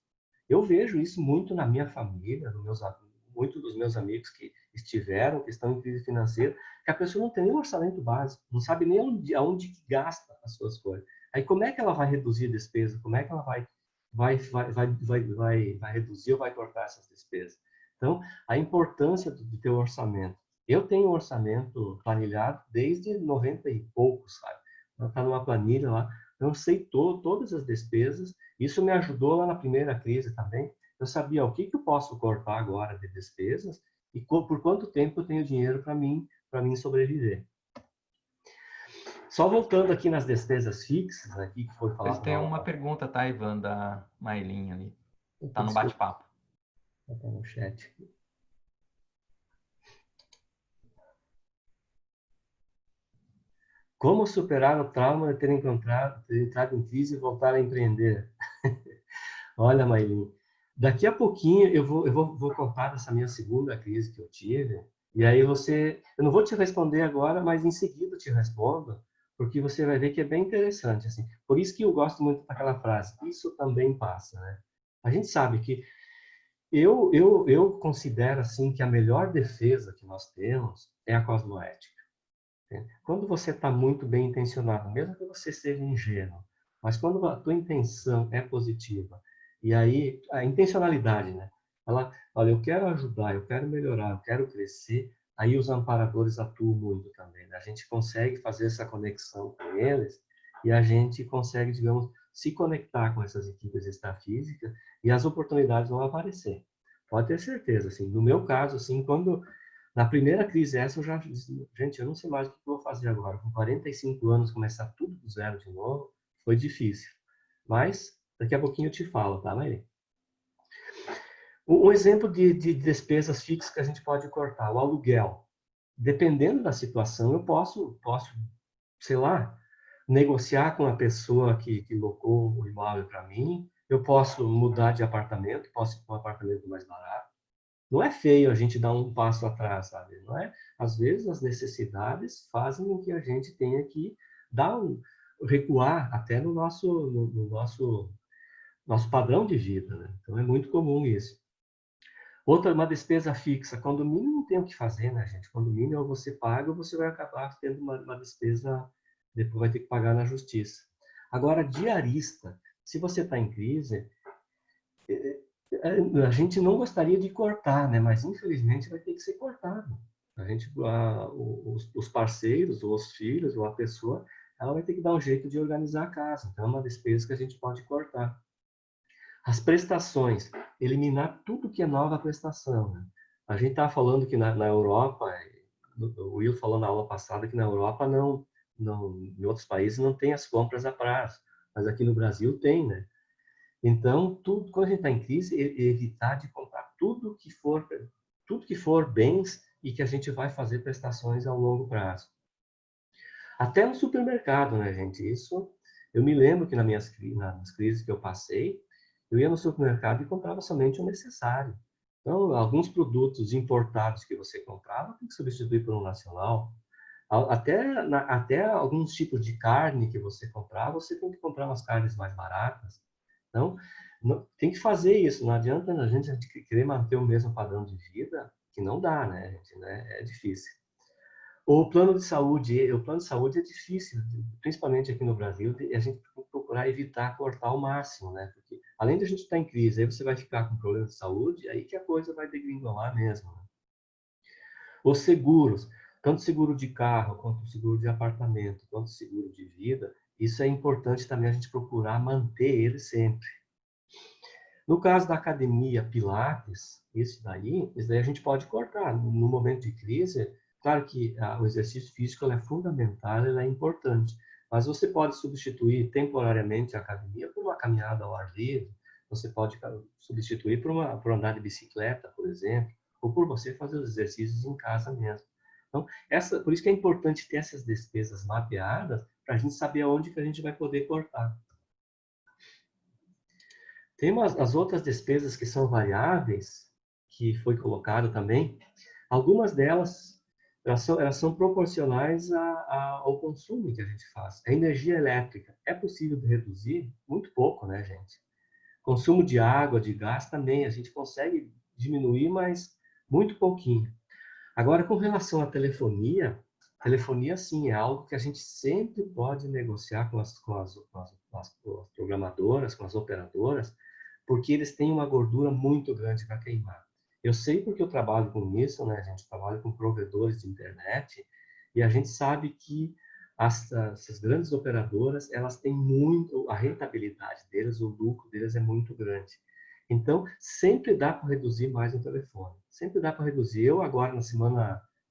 Eu vejo isso muito na minha família, muitos dos meus amigos que estão em crise financeira, que a pessoa não tem nem um orçamento básico, não sabe nem aonde gasta as suas coisas. Aí como é que ela vai reduzir a despesa? Como é que ela vai reduzir ou vai cortar essas despesas? Então, a importância de ter o orçamento. Eu tenho um orçamento planilhado desde 90 e poucos, sabe? Está numa planilha lá. Eu sei todas as despesas. Isso me ajudou lá na primeira crise também. Eu sabia o que eu posso cortar agora de despesas e por quanto tempo eu tenho dinheiro para mim sobreviver. Só voltando aqui nas despesas fixas, aqui que foi falado. Tem uma pergunta, tá, Ivan, da Mailinha ali. Tá no Desculpa. bate-papo. Tá no chat. Como superar o trauma de ter entrado em crise e voltar a empreender? Olha, Maylin, daqui a pouquinho eu vou contar dessa minha segunda crise que eu tive. E aí eu não vou te responder agora, mas em seguida eu te respondo, porque você vai ver que é bem interessante, assim. Por isso que eu gosto muito daquela frase, isso também passa, né? A gente sabe que eu considero assim que a melhor defesa que nós temos é a cosmoética. Quando você está muito bem intencionado, mesmo que você seja ingênuo, mas quando a tua intenção é positiva, e aí a intencionalidade, né? Olha, eu quero ajudar, eu quero melhorar, eu quero crescer, aí os amparadores atuam muito também, né? A gente consegue fazer essa conexão com eles e a gente consegue, digamos, se conectar com essas equipes extrafísicas e as oportunidades vão aparecer. Pode ter certeza, assim. No meu caso, assim, na primeira crise essa, gente, eu não sei mais o que eu vou fazer agora. Com 45 anos, começar tudo do zero de novo, foi difícil. Mas, daqui a pouquinho eu te falo, tá, Maria? Um exemplo de despesas fixas que a gente pode cortar, o aluguel. Dependendo da situação, eu posso, sei lá, negociar com a pessoa que locou o imóvel para mim, eu posso mudar de apartamento, posso ir para um apartamento mais barato. Não é feio a gente dar um passo atrás, sabe? Não é? Às vezes as necessidades fazem com que a gente tenha que recuar até no nosso padrão de vida, né? Então é muito comum isso. Outra, uma despesa fixa. Condomínio não tem o que fazer, né, gente? Condomínio ou você paga ou você vai acabar tendo uma despesa, depois vai ter que pagar na justiça. Agora, diarista, se você está em crise, a gente não gostaria de cortar, né? Mas infelizmente vai ter que ser cortado. Os parceiros, ou os filhos, ou a pessoa, ela vai ter que dar um jeito de organizar a casa. Então, é uma despesa que a gente pode cortar. As prestações, eliminar tudo que é nova prestação, né? A gente está falando que na Europa, o Will falou na aula passada que na Europa em outros países não tem as compras a prazo, mas aqui no Brasil tem, né? Então, quando a gente está em crise, evitar de comprar tudo que for bens e que a gente vai fazer prestações ao longo prazo. Até no supermercado, né, gente? Isso, eu me lembro que nas crises que eu passei, eu ia no supermercado e comprava somente o necessário. Então, alguns produtos importados que você comprava, tem que substituir por um nacional. Até alguns tipos de carne que você comprava, você tem que comprar umas carnes mais baratas. Então, tem que fazer isso. Não adianta a gente querer manter o mesmo padrão de vida, que não dá, né, gente? Né? É difícil. O plano de saúde é difícil, principalmente aqui no Brasil, e a gente tem que procurar evitar cortar ao máximo, né? Porque além de a gente estar em crise, aí você vai ficar com problema de saúde, aí que a coisa vai degringolar mesmo. Né? Os seguros, tanto seguro de carro, quanto seguro de apartamento, quanto seguro de vida, isso é importante também a gente procurar manter ele sempre. No caso da academia Pilates, isso daí a gente pode cortar. No momento de crise, claro que o exercício físico é fundamental, ele é importante, mas você pode substituir temporariamente a academia por uma caminhada ao ar livre, você pode substituir por andar de bicicleta, por exemplo, ou por você fazer os exercícios em casa mesmo. Então, por isso que é importante ter essas despesas mapeadas para a gente saber aonde que a gente vai poder cortar. Tem as outras despesas que são variáveis, que foi colocado também. Algumas delas, elas são proporcionais ao consumo que a gente faz. A energia elétrica é possível de reduzir? Muito pouco, né, gente? Consumo de água, de gás também, a gente consegue diminuir, mas muito pouquinho. Agora, com relação à telefonia, sim, é algo que a gente sempre pode negociar com as programadoras, com as operadoras, porque eles têm uma gordura muito grande para queimar. Eu sei porque eu trabalho com isso, né? A gente trabalha com provedores de internet e a gente sabe que essas grandes operadoras, elas têm muito, a rentabilidade deles, o lucro deles é muito grande. Então, sempre dá para reduzir mais o telefone. Sempre dá para reduzir. Eu agora,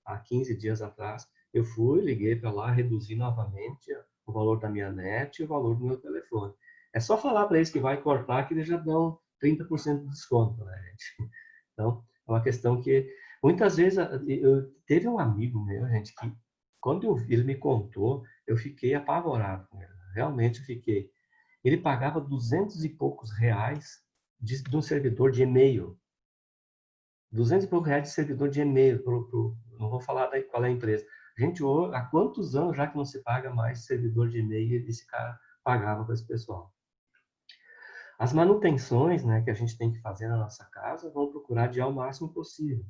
há 15 dias atrás, eu liguei para lá, reduzi novamente o valor da minha net e o valor do meu telefone. É só falar para eles que vai cortar que eles já dão 30% de desconto, né, gente? Então, é uma questão que muitas vezes teve um amigo meu, gente, que quando ele me contou, eu fiquei apavorado com ele. Realmente eu fiquei. Ele pagava 200 e poucos reais de um servidor de e-mail. 200 e poucos reais de servidor de e-mail. Não vou falar qual é a empresa. Gente, há quantos anos já que não se paga mais servidor de e-mail e esse cara pagava para esse pessoal? As manutenções, né, que a gente tem que fazer na nossa casa, vamos procurar adiar o máximo possível.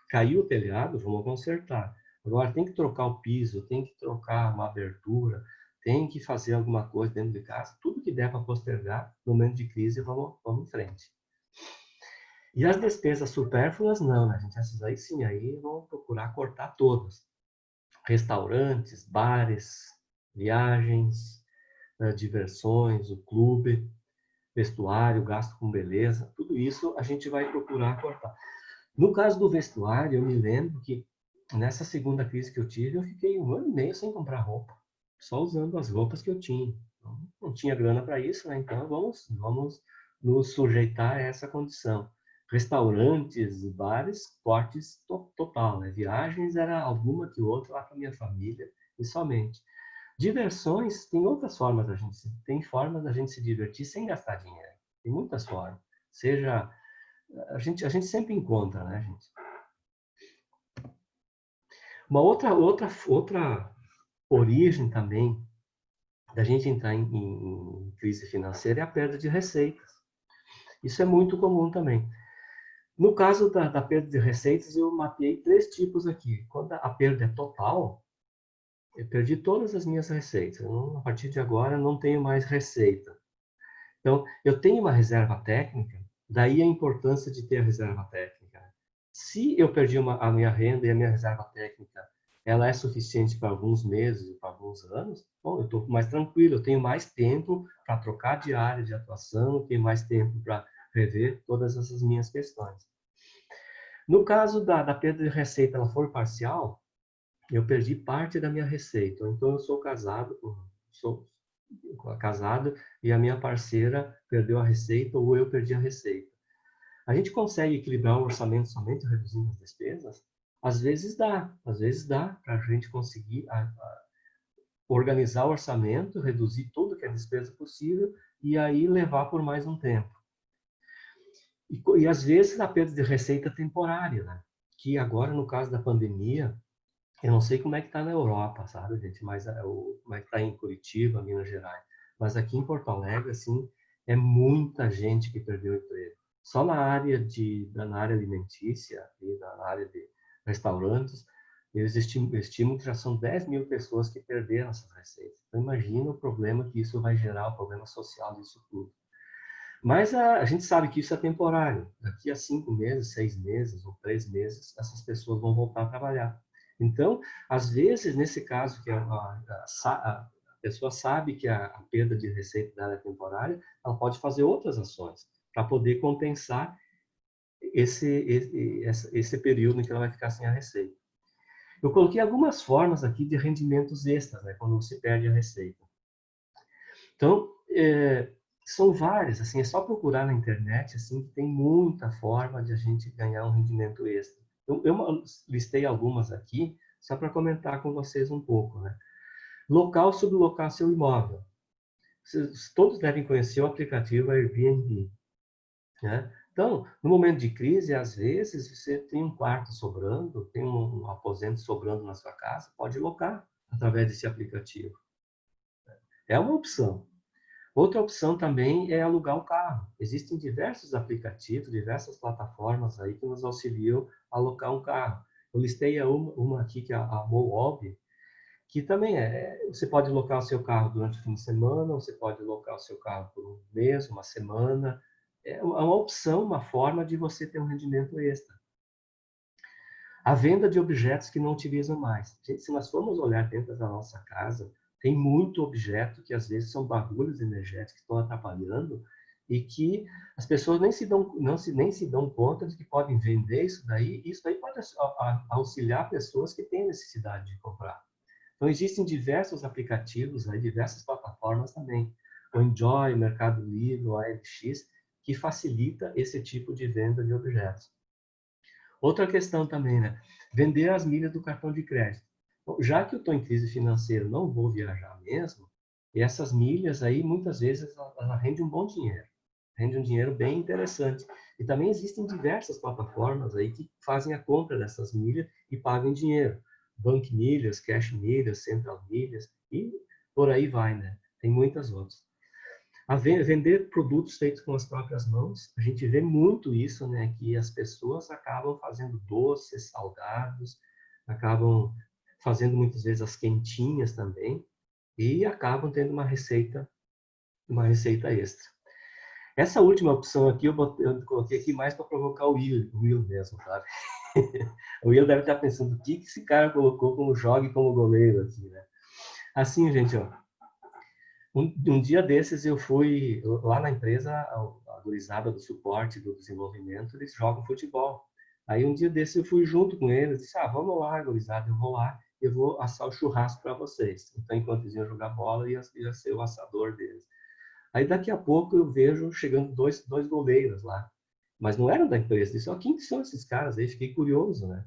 Caiu o telhado, vamos consertar. Agora tem que trocar o piso, tem que trocar uma abertura, tem que fazer alguma coisa dentro de casa. Tudo que der para postergar, no momento de crise, vamos em frente. E as despesas supérfluas, não, né, gente? Essas aí sim, aí vamos procurar cortar todas. Restaurantes, bares, viagens, diversões, o clube, vestuário, gasto com beleza, tudo isso a gente vai procurar cortar. No caso do vestuário, eu me lembro que nessa segunda crise que eu tive, eu fiquei 1 ano e meio sem comprar roupa, só usando as roupas que eu tinha. Não tinha grana para isso, né? Então vamos nos sujeitar a essa condição. Restaurantes, bares, cortes total, né? Viagens era alguma que outra lá com a minha família e somente. Diversões, tem outras formas tem formas da gente se divertir sem gastar dinheiro. Tem muitas formas. Seja, a gente sempre encontra, né, gente? Uma outra origem também da gente entrar em crise financeira é a perda de receitas. Isso é muito comum também. No caso da perda de receitas, eu mapeei 3 tipos aqui. Quando a perda é total, eu perdi todas as minhas receitas. A partir de agora, não tenho mais receita. Então, eu tenho uma reserva técnica, daí a importância de ter a reserva técnica. Se eu perdi a minha renda e a minha reserva técnica, ela é suficiente para alguns meses, para alguns anos, bom, eu estou mais tranquilo, eu tenho mais tempo para trocar de área de atuação, eu tenho mais tempo para rever todas essas minhas questões. No caso da perda de receita, ela for parcial, eu perdi parte da minha receita. Então, eu sou casado e a minha parceira perdeu a receita ou eu perdi a receita. A gente consegue equilibrar o orçamento somente reduzindo as despesas? Às vezes dá para a gente conseguir organizar o orçamento, reduzir tudo que é despesa possível e aí levar por mais um tempo. E às vezes a perda de receita temporária, né? Que agora, no caso da pandemia, eu não sei como é que está na Europa, sabe, gente? Mas como é que está em Curitiba, Minas Gerais. Mas aqui em Porto Alegre, assim, é muita gente que perdeu o emprego. Só na área alimentícia e na área de restaurantes, eles estimam que já são 10 mil pessoas que perderam essas receitas. Então, imagina o problema que isso vai gerar, o problema social disso tudo. Mas a gente sabe que isso é temporário. Daqui a 5 meses, 6 meses ou 3 meses, essas pessoas vão voltar a trabalhar. Então, às vezes, nesse caso, que a pessoa sabe que a perda de receita dela é temporária, ela pode fazer outras ações para poder compensar esse período em que ela vai ficar sem a receita. Eu coloquei algumas formas aqui de rendimentos extras, né, quando você perde a receita. Então, são várias, assim, é só procurar na internet, assim, que tem muita forma de a gente ganhar um rendimento extra. Eu listei algumas aqui, só para comentar com vocês um pouco, né? Local sublocar seu imóvel. Todos devem conhecer o aplicativo Airbnb, né? Então, no momento de crise, às vezes, você tem um quarto sobrando, tem um aposento sobrando na sua casa, pode locar através desse aplicativo. É uma opção. Outra opção também é alugar um carro. Existem diversos aplicativos, diversas plataformas aí que nos auxiliam a alocar um carro. Eu listei uma aqui, que é a Moov, que também você pode alocar o seu carro durante o fim de semana, você pode alocar o seu carro por um mês, uma semana. É uma opção, uma forma de você ter um rendimento extra. A venda de objetos que não utilizam mais. Gente, se nós formos olhar dentro da nossa casa, tem muito objeto que às vezes são barulhos energéticos que estão atrapalhando e que as pessoas nem se dão conta de que podem vender isso daí pode auxiliar pessoas que têm necessidade de comprar. Então, existem diversos aplicativos, diversas plataformas também. O Enjoy, Mercado Livre, o OLX, que facilita esse tipo de venda de objetos. Outra questão também, né? Vender as milhas do cartão de crédito. Bom, já que eu estou em crise financeira, não vou viajar mesmo, e essas milhas aí, muitas vezes, ela rende um bom dinheiro. Rende um dinheiro bem interessante. E também existem diversas plataformas aí que fazem a compra dessas milhas e pagam dinheiro. Bank Milhas, Cash Milhas, Central Milhas, e por aí vai, né? Tem muitas outras. Vender produtos feitos com as próprias mãos, a gente vê muito isso, né? Que as pessoas acabam fazendo doces, salgados, acabam fazendo muitas vezes as quentinhas também, e acabam tendo uma receita extra. Essa última opção aqui, eu coloquei aqui mais para provocar o Will mesmo, sabe? O Will deve estar pensando, o que esse cara colocou como jogue como goleiro aqui, né? Assim, gente, ó. Um dia desses eu fui lá na empresa, a gurizada do suporte, do desenvolvimento, eles jogam futebol. Aí um dia desses eu fui junto com eles, disse, vamos lá, gurizada, eu vou lá, eu vou assar o churrasco para vocês. Então, enquanto eles iam jogar bola, eu ia ser o assador deles. Aí daqui a pouco eu vejo chegando dois goleiros lá. Mas não eram da empresa. Disse, quem são esses caras aí? Fiquei curioso, né?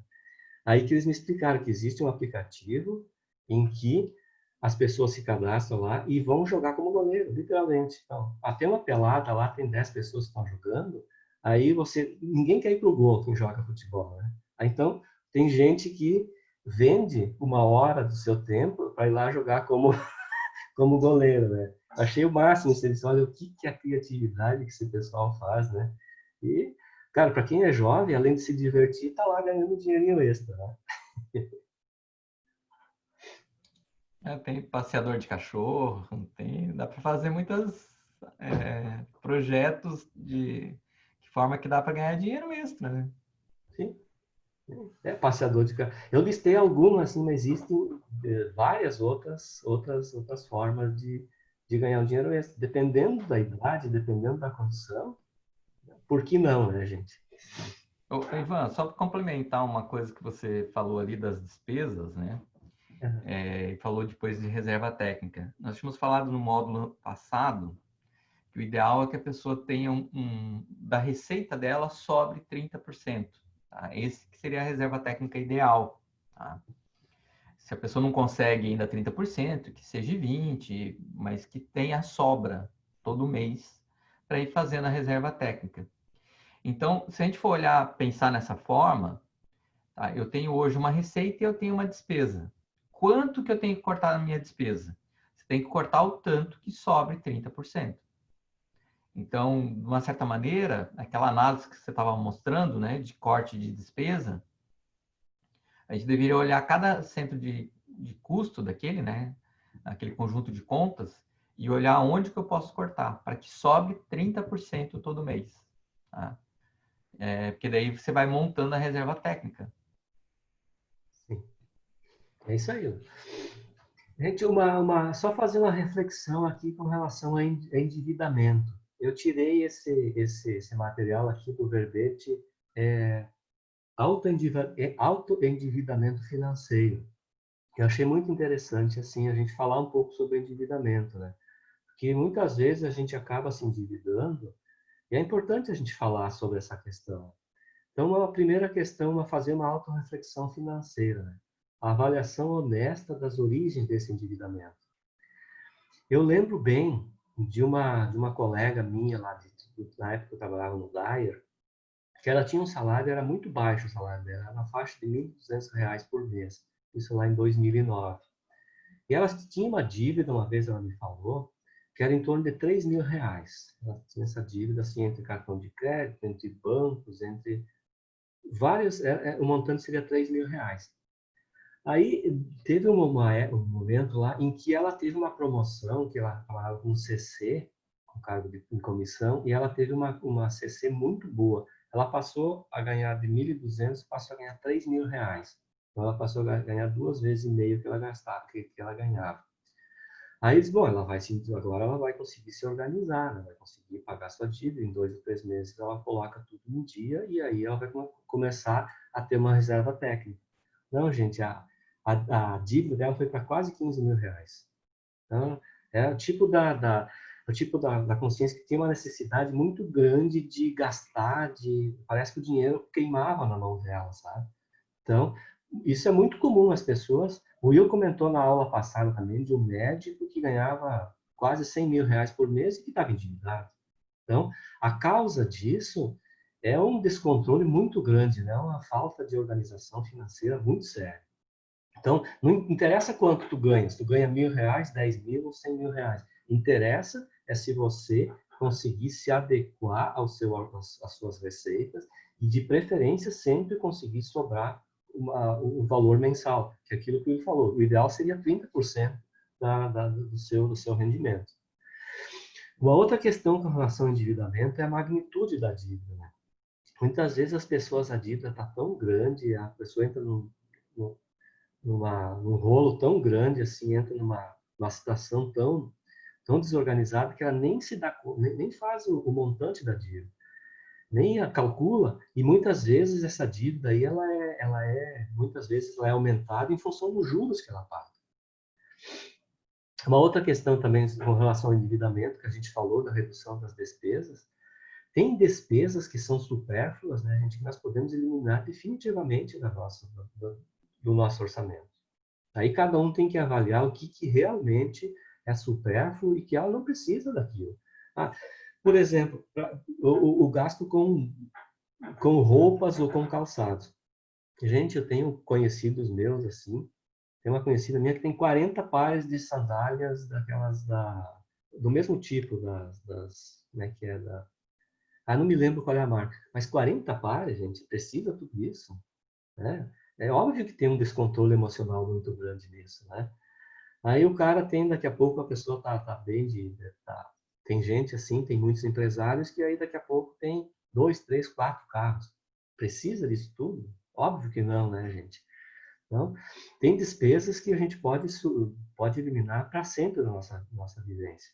Aí que eles me explicaram que existe um aplicativo em que as pessoas se cadastram lá e vão jogar como goleiro, literalmente. Então, até uma pelada lá, tem 10 pessoas que estão jogando, aí ninguém quer ir pro gol quem joga futebol, né? Aí, então, tem gente que vende 1 hora do seu tempo para ir lá jogar como goleiro, né? Achei o máximo, você disse, olha o que é a criatividade que esse pessoal faz, né? E, cara, para quem é jovem, além de se divertir, tá lá ganhando dinheirinho extra, né? Tem passeador de cachorro, dá para fazer muitos projetos de forma que dá para ganhar dinheiro extra, né? Sim. Passeador de cachorro. Eu listei algumas, assim, mas existem várias outras formas de ganhar um dinheiro extra. Dependendo da idade, dependendo da condição, por que não, né, gente? Ô, Ivan, só para complementar uma coisa que você falou ali das despesas, né? Falou depois de reserva técnica. Nós tínhamos falado no módulo passado que o ideal é que a pessoa tenha da receita dela sobre 30%. Tá? Esse que seria a reserva técnica ideal. Tá? Se a pessoa não consegue ainda 30%, que seja 20%, mas que tenha sobra todo mês para ir fazendo a reserva técnica. Então, se a gente for olhar, pensar nessa forma, tá? Eu tenho hoje uma receita e eu tenho uma despesa. Quanto que eu tenho que cortar na minha despesa? Você tem que cortar o tanto que sobre 30%. Então, de uma certa maneira, aquela análise que você estava mostrando, né, de corte de despesa, a gente deveria olhar cada centro de custo daquele, né, aquele conjunto de contas, e olhar onde que eu posso cortar, para que sobre 30% todo mês. Tá? Porque daí você vai montando a reserva técnica. Sim. É isso aí. Gente, só fazer uma reflexão aqui com relação a endividamento. Eu tirei esse material aqui do verbete autoendividamento financeiro. Eu achei muito interessante assim a gente falar um pouco sobre endividamento, né? Porque muitas vezes a gente acaba se endividando e é importante a gente falar sobre essa questão. Então, a primeira questão é fazer uma autorreflexão financeira, né? A avaliação honesta das origens desse endividamento. Eu lembro bem de uma colega minha lá, na época que eu trabalhava no Dyer, que ela tinha um salário, era muito baixo o salário dela, era na faixa de R$ 1.200 por mês, isso lá em 2009. E ela tinha uma dívida, uma vez ela me falou, que era em torno de R$ 3.000. Ela tinha essa dívida assim, entre cartão de crédito, entre bancos, entre vários, o montante seria R$ 3.000. Aí teve um momento lá em que ela teve uma promoção, que ela trabalhava com CC, com cargo em comissão, e ela teve uma CC muito boa. Ela passou a ganhar de 1.200, passou a ganhar R$ 3.000. Então ela passou a ganhar 2,5 vezes que ela gastava, que ela ganhava. Aí eles, bom, agora ela vai conseguir se organizar, né? Vai conseguir pagar sua dívida, em 2 ou 3 meses ela coloca tudo em dia e aí ela vai começar a ter uma reserva técnica. Não, gente, a dívida dela foi para quase R$ 15.000. Então, é o tipo da consciência que tem uma necessidade muito grande de gastar, parece que o dinheiro queimava na mão dela, sabe? Então, isso é muito comum as pessoas. O Will comentou na aula passada também de um médico que ganhava quase R$ 100.000 por mês e que estava endividado. Então, a causa disso é um descontrole muito grande, né? Uma falta de organização financeira muito séria. Então, não interessa quanto tu ganha, se tu ganha R$ 1.000, 10.000 ou R$ 100.000. Interessa é se você conseguir se adequar às suas receitas e, de preferência, sempre conseguir sobrar o valor mensal, que é aquilo que ele falou. O ideal seria 30% do seu rendimento. Uma outra questão com relação ao endividamento é a magnitude da dívida, né? Muitas vezes a dívida está tão grande, a pessoa entra num rolo tão grande, assim, entra numa situação tão desorganizada que ela nem se dá, nem faz o montante da dívida, nem a calcula, e muitas vezes essa dívida aí, muitas vezes ela é aumentada em função dos juros que ela paga. Uma outra questão também com relação ao endividamento, que a gente falou da redução das despesas, tem despesas que são supérfluas, né, gente, que nós podemos eliminar definitivamente do nosso orçamento. Aí cada um tem que avaliar o que realmente é supérfluo e que ela não precisa daquilo. Por exemplo, o gasto com roupas ou com calçados. Gente, eu tenho conhecidos meus assim, tem uma conhecida minha que tem 40 pares de sandálias daquelas do mesmo tipo como é que é, não me lembro qual é a marca, mas 40 pares, gente, precisa tudo isso, né? É óbvio que tem um descontrole emocional muito grande nisso, né? Aí o cara tem, daqui a pouco a pessoa tá bem tem gente assim, tem muitos empresários que aí daqui a pouco tem 2, 3, 4 carros. Precisa disso tudo? Óbvio que não, né, gente? Então, tem despesas que a gente pode eliminar para sempre da nossa vivência.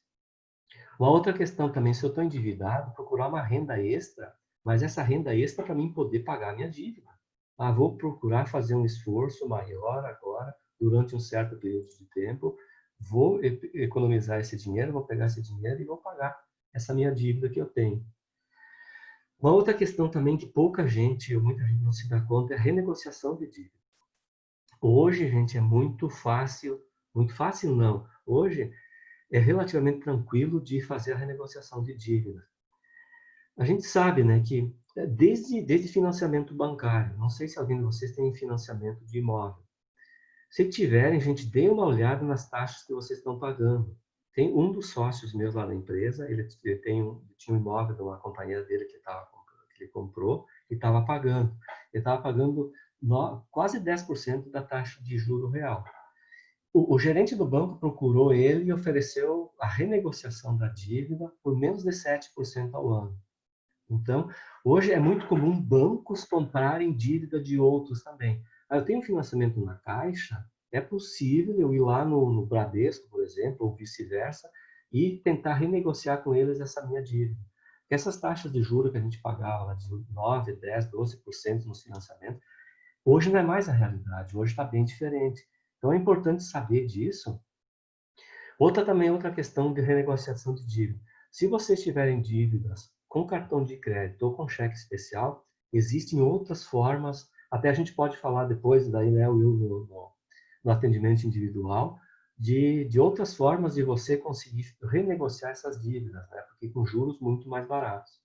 Uma outra questão também, se eu estou endividado, procurar uma renda extra, mas essa renda extra para mim poder pagar a minha dívida. Vou procurar fazer um esforço maior agora, durante um certo período de tempo, vou economizar esse dinheiro, vou pegar esse dinheiro e vou pagar essa minha dívida que eu tenho. Uma outra questão também que muita gente não se dá conta é a renegociação de dívida. Hoje, gente, é muito fácil não, hoje é relativamente tranquilo de fazer a renegociação de dívida. A gente sabe, né, que desde financiamento bancário, não sei se alguém de vocês tem financiamento de imóvel. Se tiverem, gente, dê uma olhada nas taxas que vocês estão pagando. Tem um dos sócios meus lá na empresa, ele tinha um imóvel de uma companheira dele que ele comprou e estava pagando. Ele estava pagando quase 10% da taxa de juro real. O gerente do banco procurou ele e ofereceu a renegociação da dívida por menos de 7% ao ano. Então, hoje é muito comum bancos comprarem dívida de outros também. Eu tenho financiamento na Caixa, é possível eu ir lá no Bradesco, por exemplo, ou vice-versa, e tentar renegociar com eles essa minha dívida. Porque essas taxas de juros que a gente pagava de 9, 10, 12% no financiamento, hoje não é mais a realidade, hoje está bem diferente. Então é importante saber disso. Outra questão de renegociação de dívida. Se vocês tiverem dívidas com cartão de crédito ou com cheque especial, existem outras formas, até a gente pode falar depois, daí, né, Will, no atendimento individual, de outras formas de você conseguir renegociar essas dívidas, né, porque com juros muito mais baratos.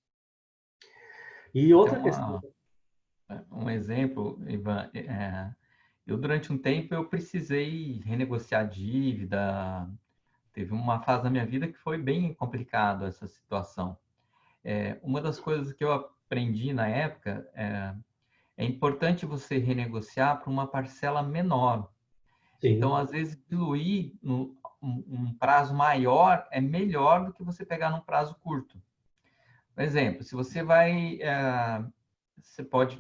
E outra questão... Um exemplo, Ivan, eu durante um tempo eu precisei renegociar dívida. Teve uma fase da minha vida que foi bem complicado essa situação. Uma das coisas que eu aprendi na época é importante você renegociar para uma parcela menor. Sim. Então, às vezes, diluir um prazo maior é melhor do que você pegar num prazo curto. Por exemplo, se você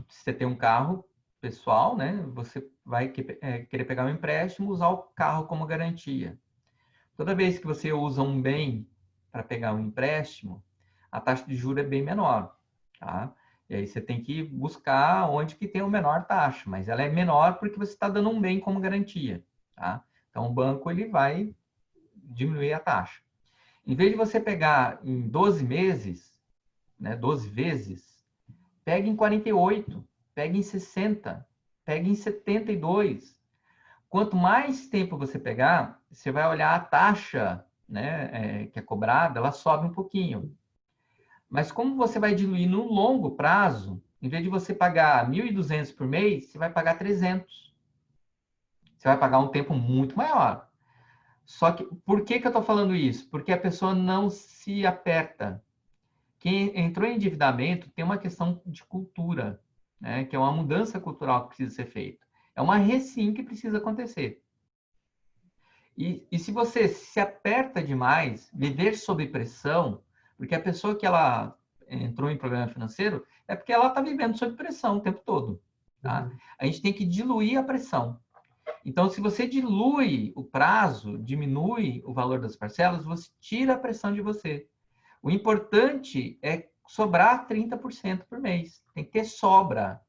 você tem um carro pessoal, né? Você vai querer pegar um empréstimo, usar o carro como garantia. Toda vez que você usa um bem para pegar um empréstimo, a taxa de juros é bem menor, tá? E aí você tem que buscar onde que tem a menor taxa, mas ela é menor porque você está dando um bem como garantia, tá? Então o banco ele vai diminuir a taxa. Em vez de você pegar em 12 meses, né, 12 vezes, pegue em 48, pegue em 60, pegue em 72. Quanto mais tempo você pegar, você vai olhar a taxa, né, que é cobrada, ela sobe um pouquinho. Mas como você vai diluir no longo prazo, em vez de você pagar 1.200 por mês, você vai pagar 300. Você vai pagar um tempo muito maior. Só que, por que eu estou falando isso? Porque a pessoa não se aperta. Quem entrou em endividamento tem uma questão de cultura, né, que é uma mudança cultural que precisa ser feita. É uma recém que precisa acontecer. E se você se aperta demais, viver sob pressão, porque a pessoa que ela entrou em problema financeiro é porque ela está vivendo sob pressão o tempo todo. Tá? A gente tem que diluir a pressão. Então, se você dilui o prazo, diminui o valor das parcelas, você tira a pressão de você. O importante é sobrar 30% por mês. Tem que ter sobra.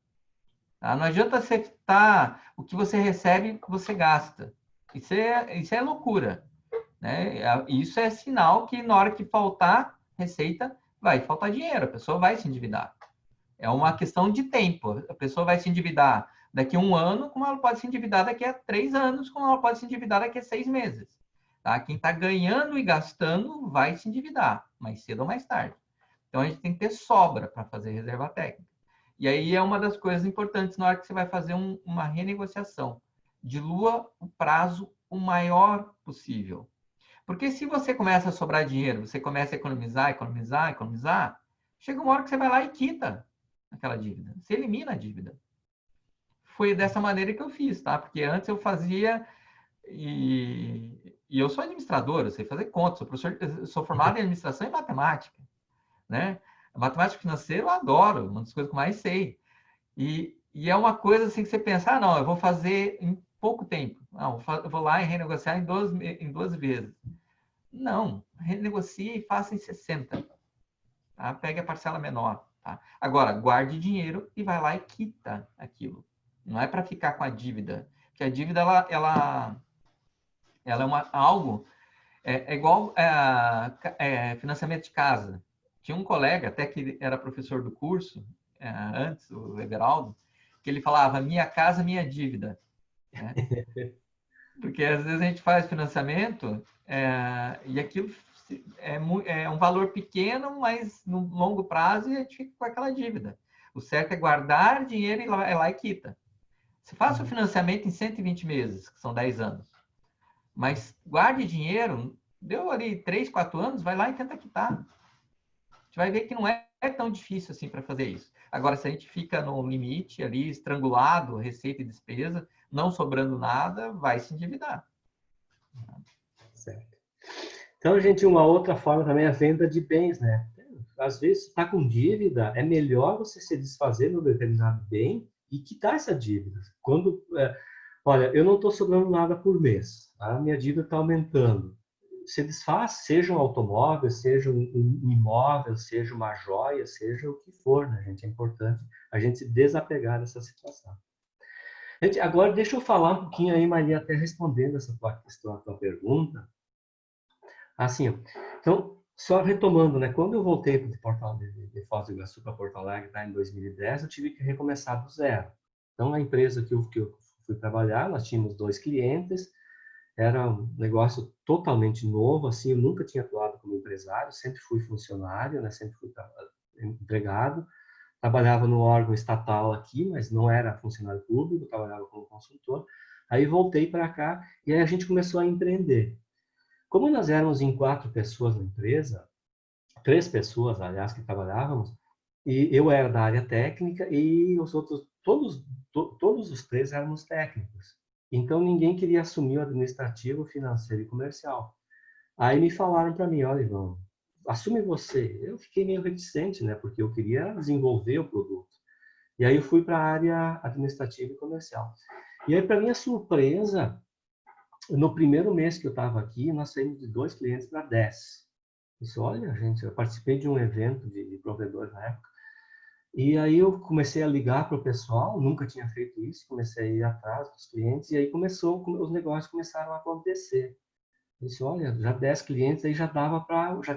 Tá? Não adianta acertar o que você recebe, você gasta. Isso é loucura. né? Isso é sinal que na hora que faltar receita, vai faltar dinheiro, a pessoa vai se endividar. É uma questão de tempo. A pessoa vai se endividar daqui a 1 ano, como ela pode se endividar daqui a 3 anos, como ela pode se endividar daqui a 6 meses. Tá? Quem está ganhando e gastando vai se endividar, mais cedo ou mais tarde. Então, a gente tem que ter sobra para fazer reserva técnica. E aí é uma das coisas importantes na hora que você vai fazer uma renegociação. Dilua o prazo o maior possível. Porque se você começa a sobrar dinheiro, você começa a economizar, economizar, economizar, chega uma hora que você vai lá e quita aquela dívida. Você elimina a dívida. Foi dessa maneira que eu fiz, tá? Porque antes eu fazia e eu sou administrador, eu sei fazer contas, sou professor, sou formado em administração e matemática, né? Matemática financeira eu adoro, uma das coisas que eu mais sei. E é uma coisa assim que você pensa, não, eu vou fazer em pouco tempo. Não, eu vou lá e renegociar em 12 vezes. Não, renegocie e faça em 60. Tá? Pegue a parcela menor. Tá? Agora, guarde dinheiro e vai lá e quita aquilo. Não é para ficar com a dívida. Porque a dívida, ela é algo... É igual financiamento de casa. Tinha um colega, até que era professor do curso, antes, o Everaldo, que ele falava, minha casa, minha dívida. Né? Porque às vezes a gente faz financiamento e aquilo é um valor pequeno, mas no longo prazo a gente fica com aquela dívida. O certo é guardar dinheiro e ir lá e quita. Você faça o financiamento em 120 meses, que são 10 anos. Mas guarde dinheiro, deu ali 3, 4 anos, vai lá e tenta quitar. A gente vai ver que não é tão difícil assim para fazer isso. Agora, se a gente fica no limite ali, estrangulado, receita e despesa, não sobrando nada, vai se endividar. Certo. Então, gente, uma outra forma também é a venda de bens, né? Às vezes, você está com dívida, é melhor você se desfazer de um determinado bem e quitar essa dívida. Olha, eu não estou sobrando nada por mês, tá? Minha dívida está aumentando. Se desfaz, seja um automóvel, seja um imóvel, seja uma joia, seja o que for, né, gente? É importante a gente se desapegar dessa situação. Gente, agora deixa eu falar um pouquinho aí, Maria, até respondendo essa tua questão, a tua pergunta. Assim, então, só retomando, né? Quando eu voltei de Foz do Iguaçu para Porto Alegre, tá, em 2010, eu tive que recomeçar do zero. Então, a empresa que eu fui trabalhar, nós tínhamos 2 clientes, era um negócio totalmente novo, assim, eu nunca tinha atuado como empresário, sempre fui funcionário, né? Sempre fui empregado. Trabalhava no órgão estatal aqui, mas não era funcionário público, trabalhava como consultor. Aí voltei para cá e aí a gente começou a empreender. Como nós éramos em 4 pessoas na empresa, 3 pessoas, aliás, que trabalhávamos, e eu era da área técnica e os outros, todos os 3 éramos técnicos. Então, ninguém queria assumir o administrativo, financeiro e comercial. Aí me falaram para mim, olha, Ivan, assume você. Eu fiquei meio reticente, né? Porque eu queria desenvolver o produto. E aí eu fui para a área administrativa e comercial. E aí, para minha surpresa, no primeiro mês que eu estava aqui, nós saímos de 2 clientes para 10. Eu disse, olha, gente, eu participei de um evento de provedores na época. E aí eu comecei a ligar para o pessoal, nunca tinha feito isso, comecei a ir atrás dos clientes, e aí os negócios começaram a acontecer. Eu disse, olha, já 10 clientes, aí já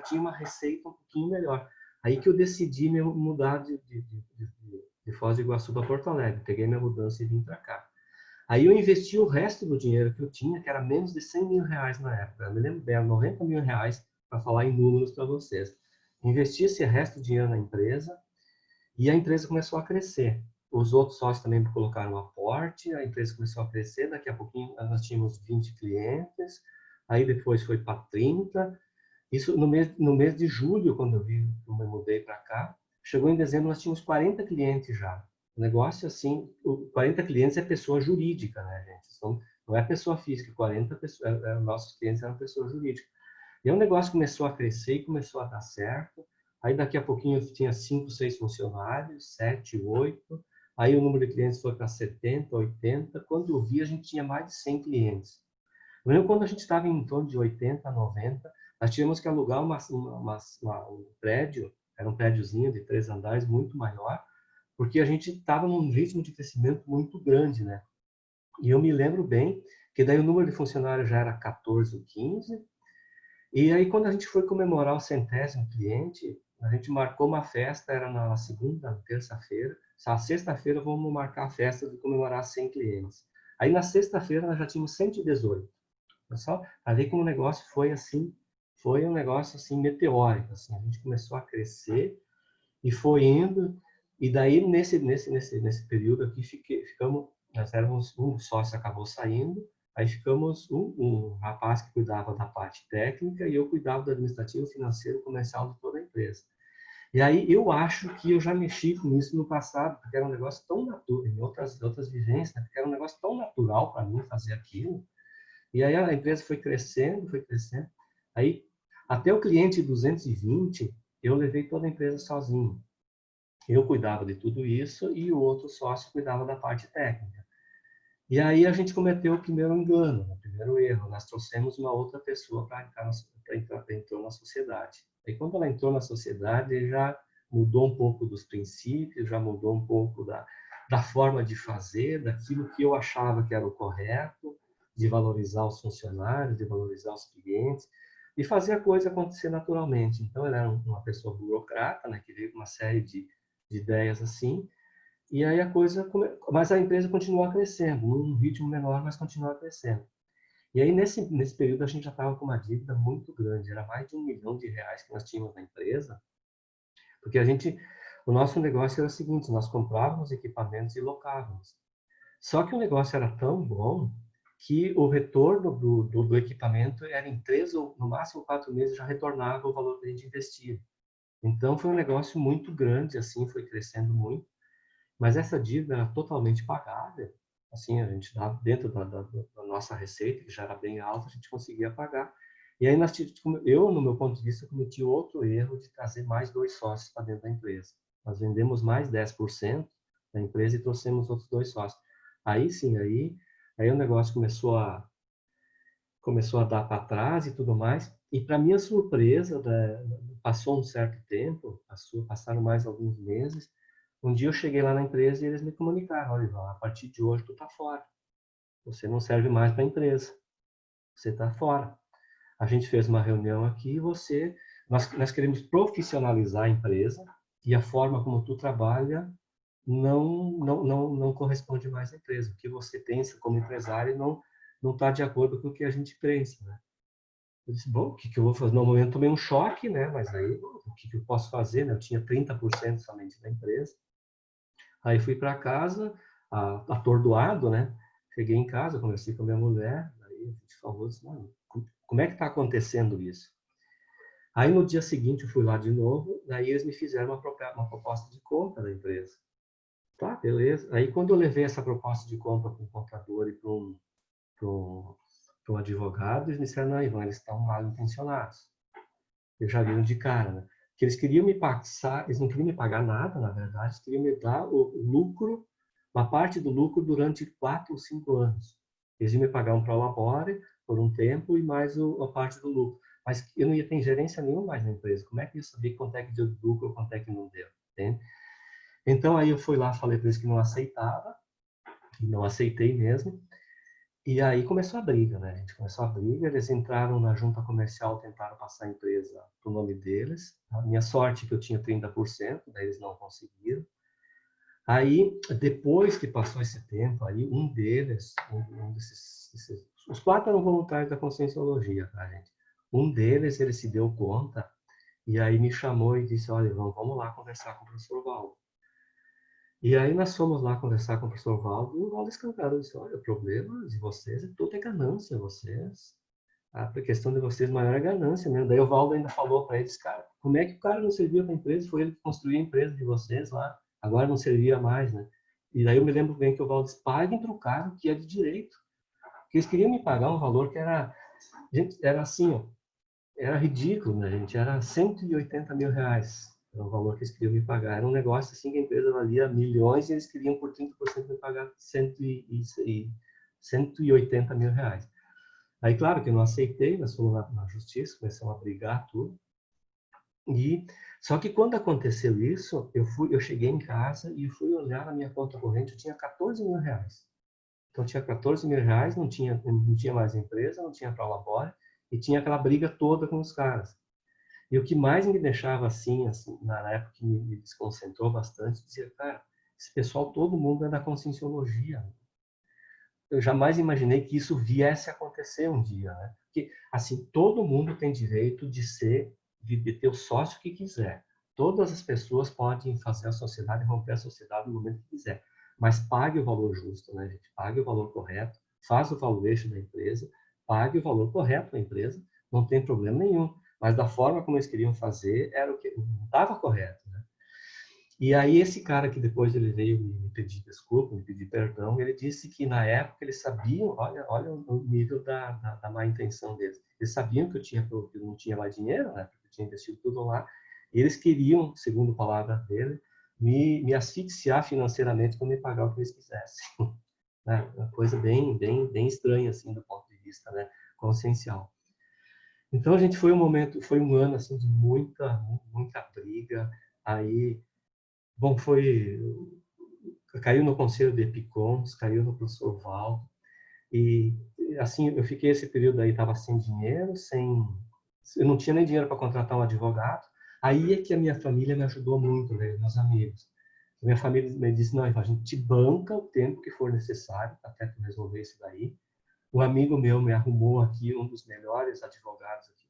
tinha uma receita um pouquinho melhor. Aí que eu decidi me mudar de Foz do Iguaçu para Porto Alegre. Peguei minha mudança e vim para cá. Aí eu investi o resto do dinheiro que eu tinha, que era menos de 100 mil reais na época. Eu me lembro bem, 90 mil reais, para falar em números para vocês. Investi esse resto do dinheiro na empresa e a empresa começou a crescer. Os outros sócios também colocaram um aporte, a empresa começou a crescer, daqui a pouquinho nós tínhamos 20 clientes, aí depois foi para 30. Isso no mês de julho, quando eu me mudei para cá, chegou em dezembro, nós tínhamos 40 clientes já. O negócio, assim, 40 clientes é pessoa jurídica, né, gente? Então, não é pessoa física, 40 pessoas, nossos clientes eram pessoa jurídica. E aí o negócio começou a crescer e começou a dar certo. Aí daqui a pouquinho eu tinha 5, 6 funcionários, 7, 8. Aí o número de clientes foi para 70, 80. Quando eu vi, a gente tinha mais de 100 clientes. Eu lembro quando a gente estava em torno de 80, 90, nós tivemos que alugar um prédio, era um prédiozinho de 3 andares, muito maior, porque a gente estava num ritmo de crescimento muito grande, né? E eu me lembro bem que daí o número de funcionários já era 14 ou 15, E aí, quando a gente foi comemorar o 100º cliente, a gente marcou uma festa, era na segunda, terça-feira. Na sexta-feira, vamos marcar a festa de comemorar 100 clientes. Aí, na sexta-feira, nós já tínhamos 118. Pessoal, a ver como o negócio foi assim, foi um negócio assim meteórico. Assim. A gente começou a crescer e foi indo. E daí, nesse período aqui, ficamos, nós éramos, um sócio acabou saindo, aí ficamos um rapaz que cuidava da parte técnica e eu cuidava do administrativo, financeiro, comercial de toda a empresa. E aí eu acho que eu já mexi com isso no passado, porque era um negócio tão natural, em outras vivências, né? Porque era um negócio tão natural para mim fazer aquilo. E aí a empresa foi crescendo, foi crescendo. Aí, até o cliente 220, eu levei toda a empresa sozinho. Eu cuidava de tudo isso e o outro sócio cuidava da parte técnica. E aí a gente cometeu o primeiro engano, o primeiro erro. Nós trouxemos uma outra pessoa para entrar na sociedade. E quando ela entrou na sociedade, já mudou um pouco dos princípios, já mudou um pouco da forma de fazer, daquilo que eu achava que era o correto, de valorizar os funcionários, de valorizar os clientes, e fazer a coisa acontecer naturalmente. Então, ela era uma pessoa burocrata, né, que veio com uma série de ideias assim, e aí a coisa, mas a empresa continua crescendo, num ritmo menor, mas continua crescendo. E aí nesse período a gente já estava com uma dívida muito grande, era mais de R$ 1 milhão que nós tínhamos na empresa, porque o nosso negócio era o seguinte, nós comprávamos equipamentos e locávamos. Só que o negócio era tão bom que o retorno do equipamento era em 3 ou no máximo 4 meses já retornava o valor que a gente investia. Então foi um negócio muito grande, assim, foi crescendo muito. Mas essa dívida era totalmente pagável. Assim, a gente dava dentro da nossa receita, que já era bem alta, a gente conseguia pagar. E aí eu, no meu ponto de vista, cometi outro erro de trazer mais 2 sócios para dentro da empresa. Nós vendemos mais 10% da empresa e trouxemos outros 2 sócios. Aí sim, aí o negócio começou a dar para trás e tudo mais. E para minha surpresa, passou um certo tempo, passaram mais alguns meses. Um dia eu cheguei lá na empresa e eles me comunicaram: olha, Ivan, a partir de hoje tu tá fora. Você não serve mais para a empresa. Você tá fora. A gente fez uma reunião aqui e nós queremos profissionalizar a empresa e a forma como tu trabalha não corresponde mais à empresa. O que você pensa como empresário não está de acordo com o que a gente pensa, né? Eu disse, bom, o que eu vou fazer? No momento tomei um choque, né? Mas aí, o que eu posso fazer, né? Eu tinha 30% somente da empresa. Aí fui para casa, atordoado, né? Cheguei em casa, conversei com a minha mulher, aí a gente falou assim, como é que está acontecendo isso? Aí no dia seguinte eu fui lá de novo, daí eles me fizeram uma proposta de compra da empresa. Tá, beleza. Aí quando eu levei essa proposta de compra para um contador e para um advogado, eles me disseram, não, Ivan, eles estão mal intencionados. Eu já vi de cara, né? Que eles queriam me passar, eles não queriam me pagar nada, na verdade, eles queriam me dar o lucro, uma parte do lucro durante 4 ou 5 anos. Eles iam me pagar um prolabore por um tempo e mais a parte do lucro. Mas eu não ia ter ingerência nenhuma mais na empresa. Como é que eu sabia quanto é que deu de lucro ou quanto é que não deu? Entende? Então aí eu fui lá, falei para eles que não aceitava, e não aceitei mesmo. E aí começou a briga, né? A gente começou a briga, eles entraram na junta comercial, tentaram passar a empresa para o nome deles. A minha sorte é que eu tinha 30%, daí eles não conseguiram. Aí, depois que passou esse tempo, aí um deles, os 4 eram voluntários da Conscienciologia, tá, gente? Um deles, ele se deu conta e aí me chamou e disse, olha, vamos lá conversar com o professor Valdo. E aí nós fomos lá conversar com o professor Valdo, e o Valdo escancarou, disse, olha, o problema de vocês é tudo é ganância, vocês. A questão de vocês maior é ganância mesmo. Daí o Valdo ainda falou para eles, cara, como é que o cara não servia para a empresa? Foi ele que construiu a empresa de vocês lá, agora não servia mais, né? E daí eu me lembro bem que o Valdo disse, paguem para o cara que é de direito. Porque eles queriam me pagar um valor que era, gente, era assim, ó, era ridículo, né, gente? Era 180 mil reais. Era o valor que eles queriam me pagar. Era um negócio assim que a empresa valia milhões e eles queriam por 30% me pagar 180 mil reais. Aí, claro que eu não aceitei, nós fomos na justiça, começamos a brigar, tudo. Só que quando aconteceu isso, eu cheguei em casa e fui olhar na minha conta corrente, eu tinha 14 mil reais. Então, eu tinha 14 mil reais, não tinha mais empresa, não tinha prolabore, E tinha aquela briga toda com os caras. E o que mais me deixava assim na época que me desconcentrou bastante, dizia, cara, esse pessoal, todo mundo é da Conscienciologia. Eu jamais imaginei que isso viesse a acontecer um dia, né? Porque, assim, todo mundo tem direito de ter o sócio que quiser. Todas as pessoas podem fazer a sociedade, romper a sociedade no momento que quiser. Mas pague o valor justo, né, gente? Pague o valor correto, faça o valuation da empresa, pague o valor correto da empresa, não tem problema nenhum. Mas da forma como eles queriam fazer, era o que não estava correto, né? E aí esse cara que depois ele veio me pedir desculpa, me pedir perdão, ele disse que na época eles sabiam, olha o nível da má intenção deles. Eles sabiam que eu não tinha mais dinheiro, né? Porque eu tinha investido tudo lá. E eles queriam, segundo a palavra dele, me asfixiar financeiramente para me pagar o que eles quisessem. Né? Uma coisa bem estranha assim do ponto de vista, né, consciencial. Então a gente foi um ano assim de muita briga. Aí bom, caiu no conselho de Epicons, caiu no professor Valdo, e assim, eu fiquei esse período aí, estava sem dinheiro, eu não tinha nem dinheiro para contratar um advogado, aí é que a minha família me ajudou muito, né, meus amigos. Minha família me disse, não, a gente te banca o tempo que for necessário até tu resolver isso daí. Um amigo meu me arrumou aqui um dos melhores advogados aqui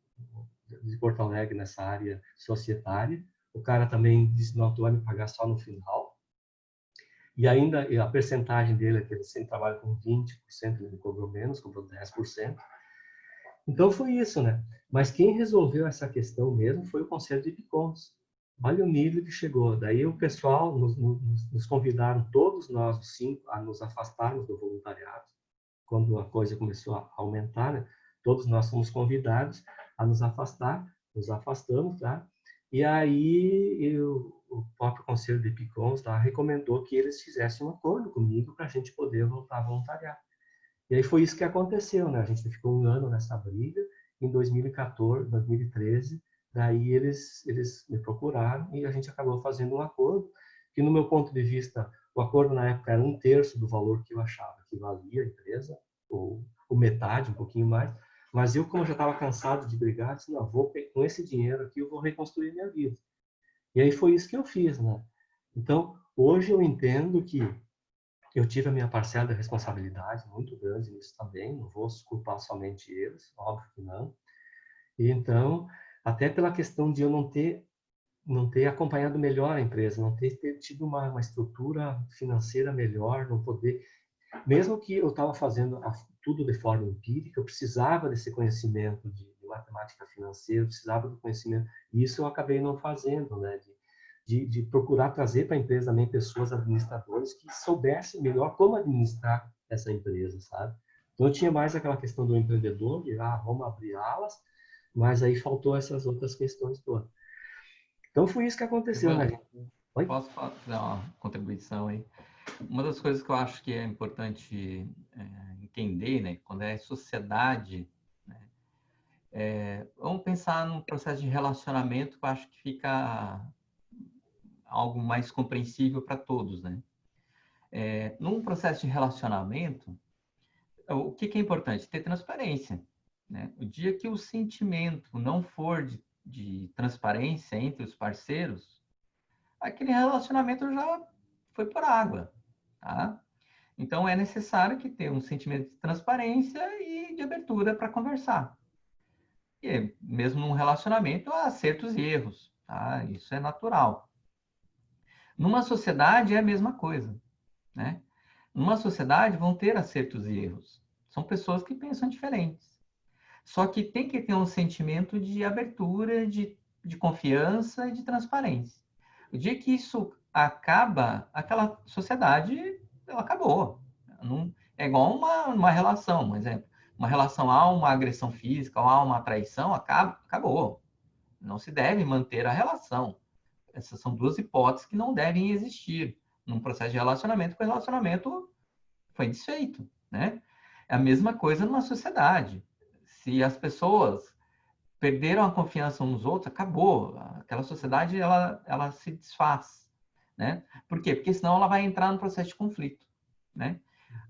de Porto Alegre nessa área societária. O cara também disse, não, tu vai me pagar só no final. E ainda a percentagem dele, que ele sempre trabalha com 20%, ele cobrou menos, cobrou 10%. Então foi isso, né? Mas quem resolveu essa questão mesmo foi o Conselho de Epicons. Olha o nível que chegou. Daí o pessoal nos convidaram, todos nós, os 5, a nos afastarmos do voluntariado. Quando a coisa começou a aumentar, né? Todos nós fomos convidados a nos afastar, nos afastamos, tá? E aí o próprio Conselho de Epicons lá recomendou que eles fizessem um acordo comigo para a gente poder voltar a voluntariar. E aí foi isso que aconteceu, né? A gente ficou um ano nessa briga. Em 2014, 2013, daí eles me procuraram e a gente acabou fazendo um acordo que, no meu ponto de vista, o acordo na época era 1/3 do valor que eu achava que valia a empresa, ou metade, um pouquinho mais. Mas eu, como já estava cansado de brigar, disse, não, com esse dinheiro aqui eu vou reconstruir minha vida. E aí foi isso que eu fiz, né? Então, hoje eu entendo que eu tive a minha parcela de responsabilidade muito grande nisso também, não vou culpar somente eles, óbvio que não. E então, até pela questão de eu não ter acompanhado melhor a empresa, não ter tido uma estrutura financeira melhor, não poder, mesmo que eu estava fazendo tudo de forma empírica, eu precisava desse conhecimento de matemática financeira, eu precisava do conhecimento, e isso eu acabei não fazendo, né? De procurar trazer para a empresa também pessoas administradores que soubessem melhor como administrar essa empresa, sabe? Então eu tinha mais aquela questão do empreendedor, de vamos abrir alas, mas aí faltou essas outras questões todas. Então foi isso que aconteceu, Ivan, né? Oi? posso fazer uma contribuição aí? Uma das coisas que eu acho que é importante entender, né, quando é sociedade, né, vamos pensar num processo de relacionamento que eu acho que fica algo mais compreensível para todos, né? Num processo de relacionamento, o que é importante? Ter transparência, né? O dia que o sentimento não for de transparência entre os parceiros, aquele relacionamento já foi por água, tá? Então, é necessário que tenha um sentimento de transparência e de abertura para conversar. E mesmo num relacionamento, há acertos e erros, tá? Isso é natural. Numa sociedade, é a mesma coisa, né? Numa sociedade, vão ter acertos e erros. São pessoas que pensam diferentes. Só que tem que ter um sentimento de abertura, de confiança e de transparência. O dia que isso acaba, aquela sociedade, ela acabou. Não, é igual uma relação, por exemplo. Uma relação, há uma agressão física, ou há uma traição, acabou. Não se deve manter a relação. Essas são duas hipóteses que não devem existir num processo de relacionamento, porque o relacionamento foi desfeito, né? É a mesma coisa numa sociedade. Se as pessoas perderam a confiança uns nos outros, acabou. Aquela sociedade, ela se desfaz, né? Por quê? Porque senão ela vai entrar no processo de conflito, né?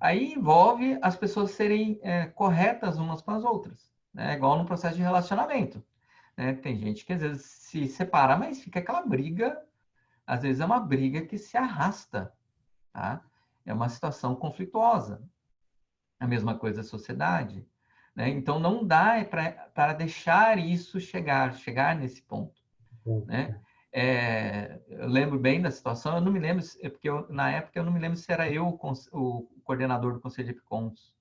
Aí envolve as pessoas serem corretas umas com as outras, né? É igual no processo de relacionamento, né? Tem gente que às vezes se separa, mas fica aquela briga, às vezes é uma briga que se arrasta, tá? É uma situação conflituosa. A mesma coisa a sociedade, né? Então não dá para deixar isso chegar nesse ponto, né? Eu lembro bem da situação, eu não me lembro, porque na época eu não me lembro se era eu o coordenador do Conselho de Epicons,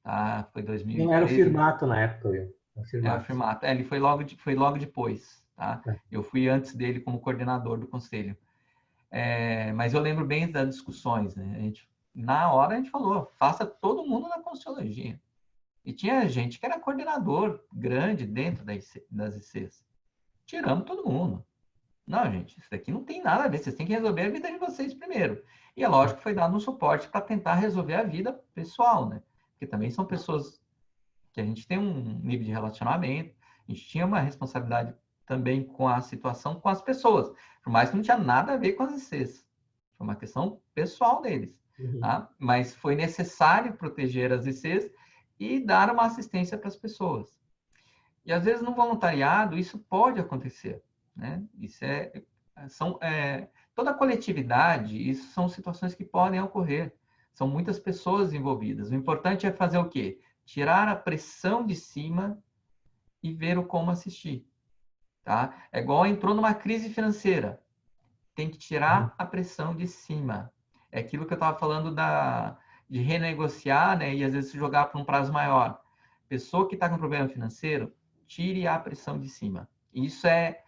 tá? Foi Não era o 2013, Firmato na época, Will. Era o é o Firmato. Firmato. Ele foi logo depois, tá? Eu fui antes dele como coordenador do conselho. Mas eu lembro bem das discussões, né? Na hora a gente falou, faça todo mundo na Consciologia. E tinha gente que era coordenador grande dentro das ICs. Tiramos todo mundo. Não, gente, isso daqui não tem nada a ver. Vocês têm que resolver a vida de vocês primeiro. E é lógico que foi dado um suporte para tentar resolver a vida pessoal, né? Porque também são pessoas que a gente tem um nível de relacionamento, a gente tinha uma responsabilidade também com a situação com as pessoas, por mais que não tinha nada a ver com as ICs. Foi uma questão pessoal deles. Tá? Mas foi necessário proteger as ICs e dar uma assistência para as pessoas. E às vezes no voluntariado isso pode acontecer, né? Toda a coletividade, isso são situações que podem ocorrer. São muitas pessoas envolvidas. O importante é fazer o quê? Tirar a pressão de cima e ver o como assistir, tá? É igual entrou numa crise financeira. Tem que tirar a pressão de cima. É aquilo que eu estava falando de renegociar, né? E às vezes jogar para um prazo maior. Pessoa que está com problema financeiro, tire a pressão de cima. Isso é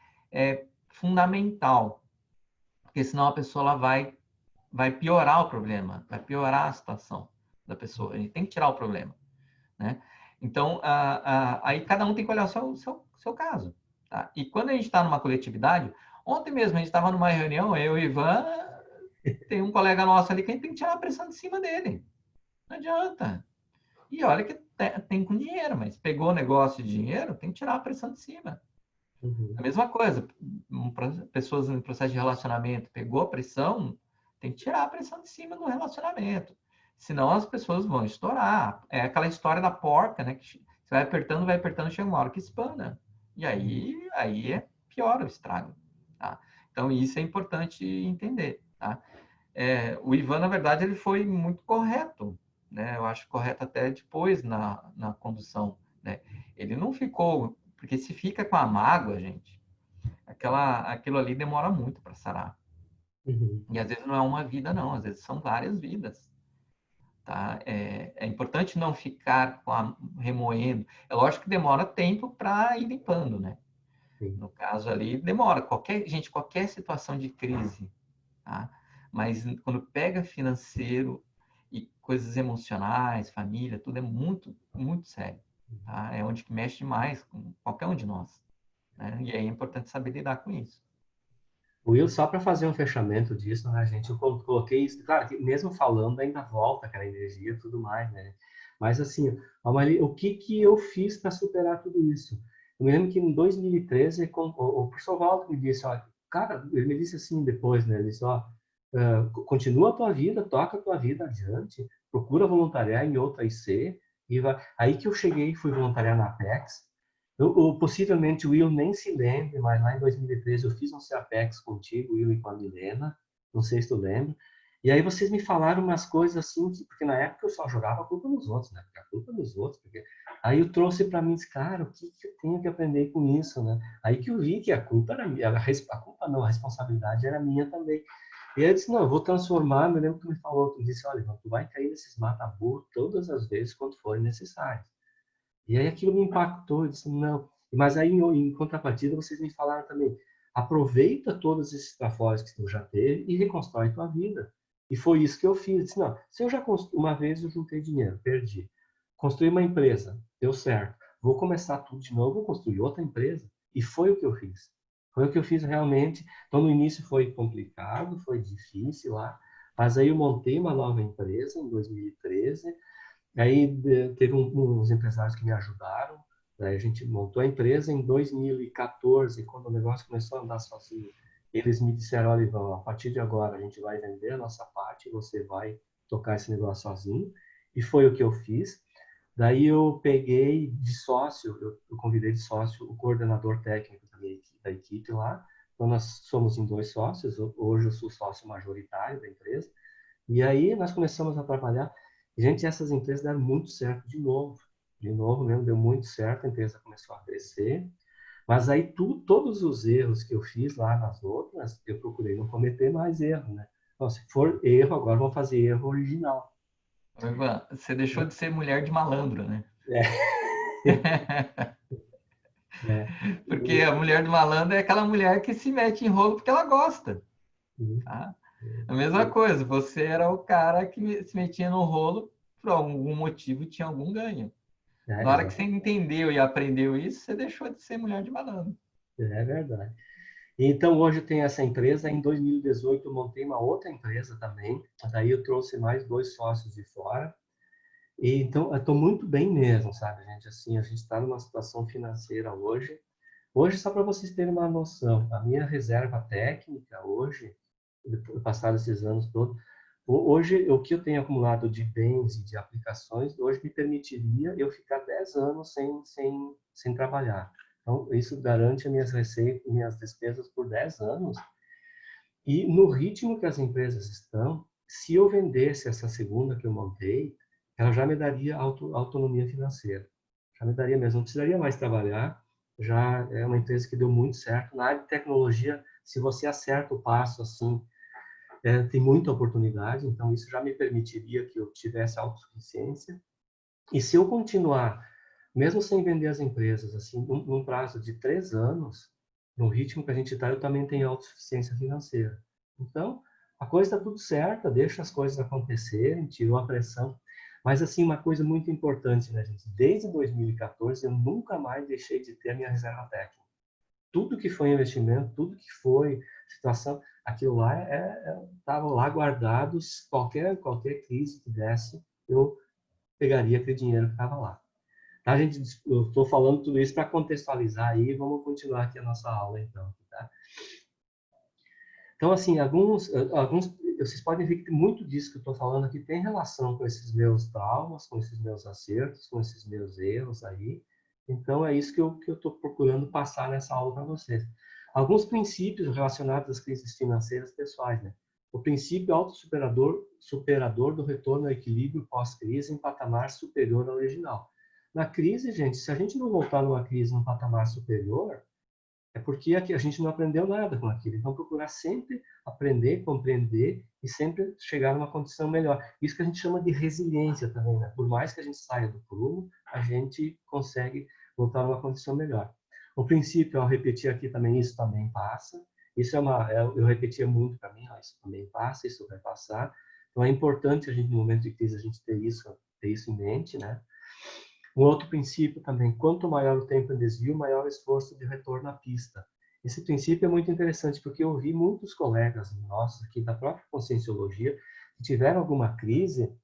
fundamental, porque senão a pessoa ela vai piorar o problema, vai piorar a situação da pessoa. A gente tem que tirar o problema, né? Então, aí cada um tem que olhar o seu caso. Tá? E quando a gente está numa coletividade, ontem mesmo a gente estava numa reunião, eu e o Ivan, tem um colega nosso ali que a gente tem que tirar a pressão de cima dele. Não adianta. E olha que tem com dinheiro, mas pegou o negócio de dinheiro, tem que tirar a pressão de cima. A mesma coisa, pessoas em processo de relacionamento, pegou a pressão, tem que tirar a pressão de cima do relacionamento. Senão as pessoas vão estourar. É aquela história da porca, né? Que você vai apertando, chega uma hora que espana. E aí é pior o estrago. Tá? Então, isso é importante entender. Tá? O Ivan, na verdade, ele foi muito correto. Né? Eu acho correto até depois na condução. Né? Ele não ficou... Porque se fica com a mágoa, gente, aquilo ali demora muito para sarar. E às vezes não é uma vida, não. Às vezes são várias vidas. Tá? É importante não ficar remoendo. É lógico que demora tempo para ir limpando, né? No caso ali, demora. Qualquer situação de crise, tá? Mas quando pega financeiro e coisas emocionais, família, tudo é muito, muito sério. Tá? É onde que mexe demais com qualquer um de nós. Né? E aí é importante saber lidar com isso. Will, só para fazer um fechamento disso, né, gente, eu coloquei isso, claro, que mesmo falando ainda volta aquela energia e tudo mais, né? Mas assim, o que que eu fiz para superar tudo isso? Eu me lembro que em 2013, o professor Walter me disse, ó, cara, ele me disse assim depois, né? Ele disse, ó, continua a tua vida, toca a tua vida adiante, procura voluntariar em outra IC, e vai... Aí que eu cheguei, fui voluntariar na Apex. Possivelmente o Will nem se lembre, mas lá em 2013 eu fiz um CAPEX contigo, Will, e com a Milena, não sei se tu lembra. E aí vocês me falaram umas coisas assim, porque na época eu só jogava a culpa nos outros, né? Porque a culpa dos outros. Porque... Aí eu trouxe para mim, disse, cara, o que eu tenho que aprender com isso, né? Aí que eu vi que a culpa era minha, a culpa não, a responsabilidade era minha também. E aí eu disse, não, eu vou transformar, me lembro que tu me falou, tu disse, olha, tu vai cair nesses mata-burro todas as vezes quando forem necessários. E aí aquilo me impactou, eu disse, não. Mas aí, em contrapartida, vocês me falaram também, aproveita todos esses trafores que tu já teve e reconstrói tua vida. E foi isso que eu fiz. Eu disse, não, se eu já uma vez eu juntei dinheiro, perdi. Construí uma empresa, deu certo. Vou começar tudo de novo, vou construir outra empresa. E foi o que eu fiz. Foi o que eu fiz realmente. Então, no início foi complicado, foi difícil lá. Mas aí eu montei uma nova empresa em 2013. Aí teve uns empresários que me ajudaram, né? A gente montou a empresa em 2014, quando o negócio começou a andar sozinho. Eles me disseram, olha, Ivan, a partir de agora a gente vai vender a nossa parte e você vai tocar esse negócio sozinho. E foi o que eu fiz. Daí eu peguei de sócio, eu convidei de sócio o coordenador técnico da equipe lá. Então, nós somos em 2 sócios. Hoje eu sou sócio majoritário da empresa. E aí nós começamos a trabalhar. Gente, essas empresas deram muito certo de novo. De novo mesmo, deu muito certo. A empresa começou a crescer. Mas aí todos os erros que eu fiz lá nas outras, eu procurei não cometer mais erro, né? Então, se for erro, agora vamos fazer erro original. Ivan, você deixou de ser mulher de malandro, né? É. Porque a mulher do malandro é aquela mulher que se mete em rolo porque ela gosta, tá? A mesma coisa, você era o cara que se metia no rolo por algum motivo, tinha algum ganho. Na hora que você Exato. entendeu e aprendeu isso, você deixou de ser mulher de malandro. É verdade. Então, hoje eu tenho essa empresa. Em 2018, eu montei uma outra empresa também. Daí eu trouxe mais 2 sócios de fora. E, então, eu estou muito bem mesmo, sabe, gente? Assim, a gente está numa situação financeira hoje. Hoje, só para vocês terem uma noção, a minha reserva técnica hoje, passados esses anos todos, hoje, o que eu tenho acumulado de bens e de aplicações, hoje me permitiria eu ficar 10 anos sem trabalhar. Então, isso garante as minhas receitas, minhas despesas por 10 anos. E no ritmo que as empresas estão, se eu vendesse essa segunda que eu montei, ela já me daria autonomia financeira. Já me daria mesmo, não precisaria mais trabalhar. Já é uma empresa que deu muito certo. Na área de tecnologia, se você acerta o passo assim, tem muita oportunidade. Então, isso já me permitiria que eu tivesse autossuficiência. E se eu continuar, mesmo sem vender as empresas, assim, num prazo de 3 anos, no ritmo que a gente está, eu também tenho autossuficiência financeira. Então, a coisa está tudo certa, deixa as coisas acontecerem, tirou a pressão. Mas, assim, uma coisa muito importante, né, gente? Desde 2014, eu nunca mais deixei de ter a minha reserva técnica. Tudo que foi investimento, tudo que foi situação, aquilo lá estava lá guardado. Qualquer crise que desse, eu pegaria aquele dinheiro que estava lá. Tá, gente? Eu estou falando tudo isso para contextualizar aí. Vamos continuar aqui a nossa aula, então. Tá? Então, assim, alguns, vocês podem ver que muito disso que eu estou falando aqui tem relação com esses meus traumas, com esses meus acertos, com esses meus erros aí. Então, é isso que eu estou procurando passar nessa aula para vocês. Alguns princípios relacionados às crises financeiras pessoais, né? O princípio superador do retorno ao equilíbrio pós-crise em patamar superior ao original. Na crise, gente, se a gente não voltar numa crise num patamar superior, é porque a gente não aprendeu nada com aquilo. Então, procurar sempre aprender, compreender e sempre chegar numa condição melhor. Isso que a gente chama de resiliência também, né? Por mais que a gente saia do prumo, a gente consegue voltar numa condição melhor. O princípio, ao repetir aqui também, isso também passa. Isso eu repetia muito para mim, isso também passa, isso vai passar. Então, é importante a gente, no momento de crise, a gente ter isso em mente, né? Um outro princípio também, quanto maior o tempo em desvio, maior o esforço de retorno à pista. Esse princípio é muito interessante, porque eu vi muitos colegas nossos aqui da própria Conscienciologia que tiveram alguma crise,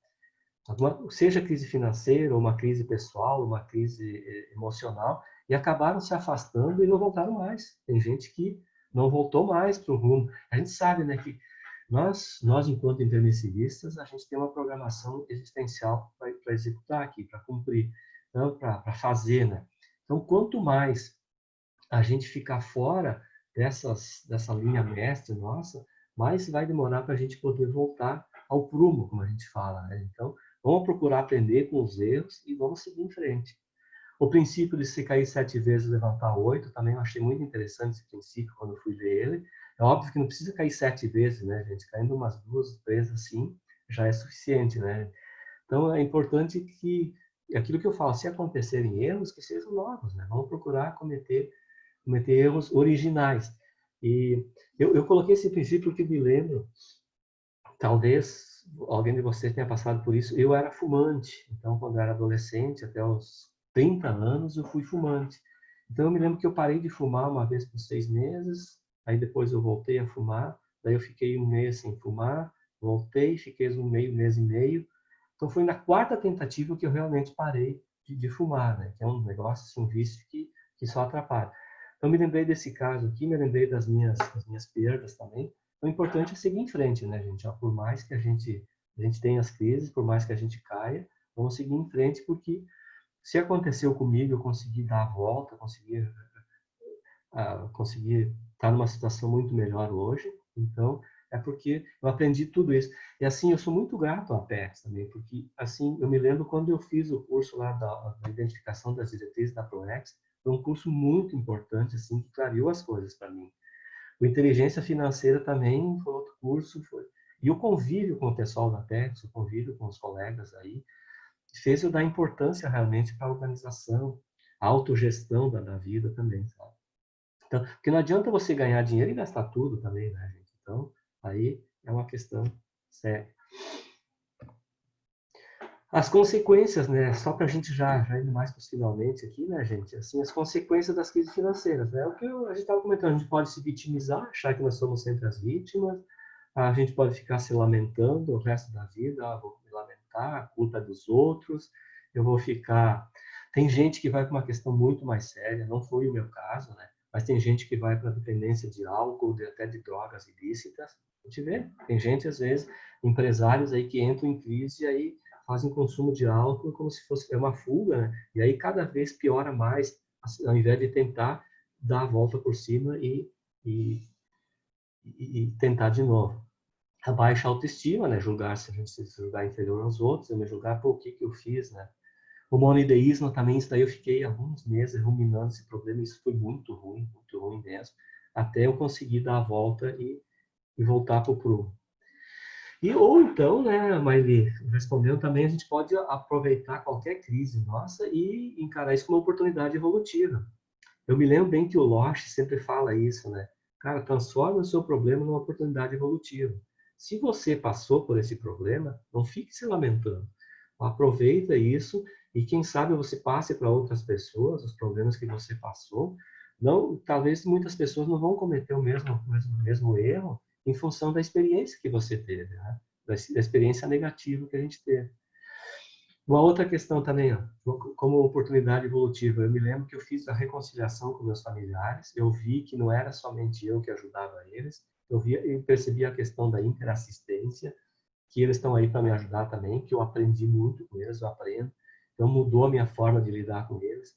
seja crise financeira, ou uma crise pessoal, uma crise emocional, e acabaram se afastando e não voltaram mais. Tem gente que não voltou mais para o rumo. A gente sabe, né, que nós enquanto intermissivistas, a gente tem uma programação existencial para executar aqui, para cumprir, então, para fazer, né? Então, quanto mais a gente ficar fora dessa linha mestre nossa, mais vai demorar para a gente poder voltar ao prumo, como a gente fala, né? Então, vamos procurar aprender com os erros e vamos seguir em frente. O princípio de se cair 7 vezes, levantar 8, também eu achei muito interessante esse princípio quando eu fui ver ele. É óbvio que não precisa cair 7 vezes, né, gente? Caindo umas 2, 3 assim, já é suficiente, né? Então, é importante que aquilo que eu falo, se acontecerem erros, que sejam novos, né? Vamos procurar cometer erros originais. E eu coloquei esse princípio porque me lembro, talvez alguém de vocês tenha passado por isso. Eu era fumante, então quando eu era adolescente, até os 30 anos, eu fui fumante. Então eu me lembro que eu parei de fumar uma vez por 6 meses, aí depois eu voltei a fumar, daí eu fiquei um mês sem fumar, voltei, fiquei mês e meio. Então foi na 4ª tentativa que eu realmente parei de fumar, né? Que é um negócio, assim, um vício que só atrapalha. Então me lembrei desse caso aqui, me lembrei das minhas perdas também. O importante é seguir em frente, né, gente? Por mais que a gente tenha as crises, por mais que a gente caia, vamos seguir em frente, porque se aconteceu comigo, eu consegui dar a volta, consegui estar numa situação muito melhor hoje. Então, é porque eu aprendi tudo isso. E assim, eu sou muito grato à Apex também, porque assim, eu me lembro quando eu fiz o curso lá da identificação das diretrizes da ProEx, foi um curso muito importante, assim, que clareou as coisas para mim. O Inteligência Financeira também foi outro curso, e o convívio com o pessoal da Apex, o convívio com os colegas aí, fez eu dar importância realmente para a organização, a autogestão da vida também, sabe? Então, porque não adianta você ganhar dinheiro e gastar tudo também, né, gente? Então, aí é uma questão séria. As consequências, né? Só para a gente já indo mais finalmente aqui, né, gente? Assim, as consequências das crises financeiras, né? O que a gente estava comentando, a gente pode se vitimizar, achar que nós somos sempre as vítimas, a gente pode ficar se lamentando o resto da vida, vou me lamentar, a culpa é dos outros, eu vou ficar... Tem gente que vai para uma questão muito mais séria, não foi o meu caso, né? Mas tem gente que vai para a dependência de álcool, até de drogas ilícitas. A gente vê, tem gente, às vezes, empresários aí que entram em crise e aí fazem consumo de álcool como se fosse uma fuga, né? E aí cada vez piora mais, ao invés de tentar dar a volta por cima e tentar de novo. A baixa autoestima, né? Julgar se a gente se julgar inferior aos outros, eu me julgar por que eu fiz, né? O monoideísmo também, isso daí eu fiquei alguns meses ruminando esse problema, isso foi muito ruim mesmo, até eu conseguir dar a volta e voltar para o prumo. Ou então, né, Maile, respondendo também, a gente pode aproveitar qualquer crise nossa e encarar isso como uma oportunidade evolutiva. Eu me lembro bem que o Losch sempre fala isso, né? Cara, transforme o seu problema numa oportunidade evolutiva. Se você passou por esse problema, não fique se lamentando. Aproveita isso e quem sabe você passe para outras pessoas os problemas que você passou. Não, talvez muitas pessoas não vão cometer o mesmo erro em função da experiência que você teve, né? Da experiência negativa que a gente teve. Uma outra questão também, ó, como oportunidade evolutiva, eu me lembro que eu fiz a reconciliação com meus familiares, eu vi que não era somente eu que ajudava eles, eu percebi a questão da interassistência, que eles estão aí para me ajudar também, que eu aprendi muito com eles, eu aprendo, então mudou a minha forma de lidar com eles.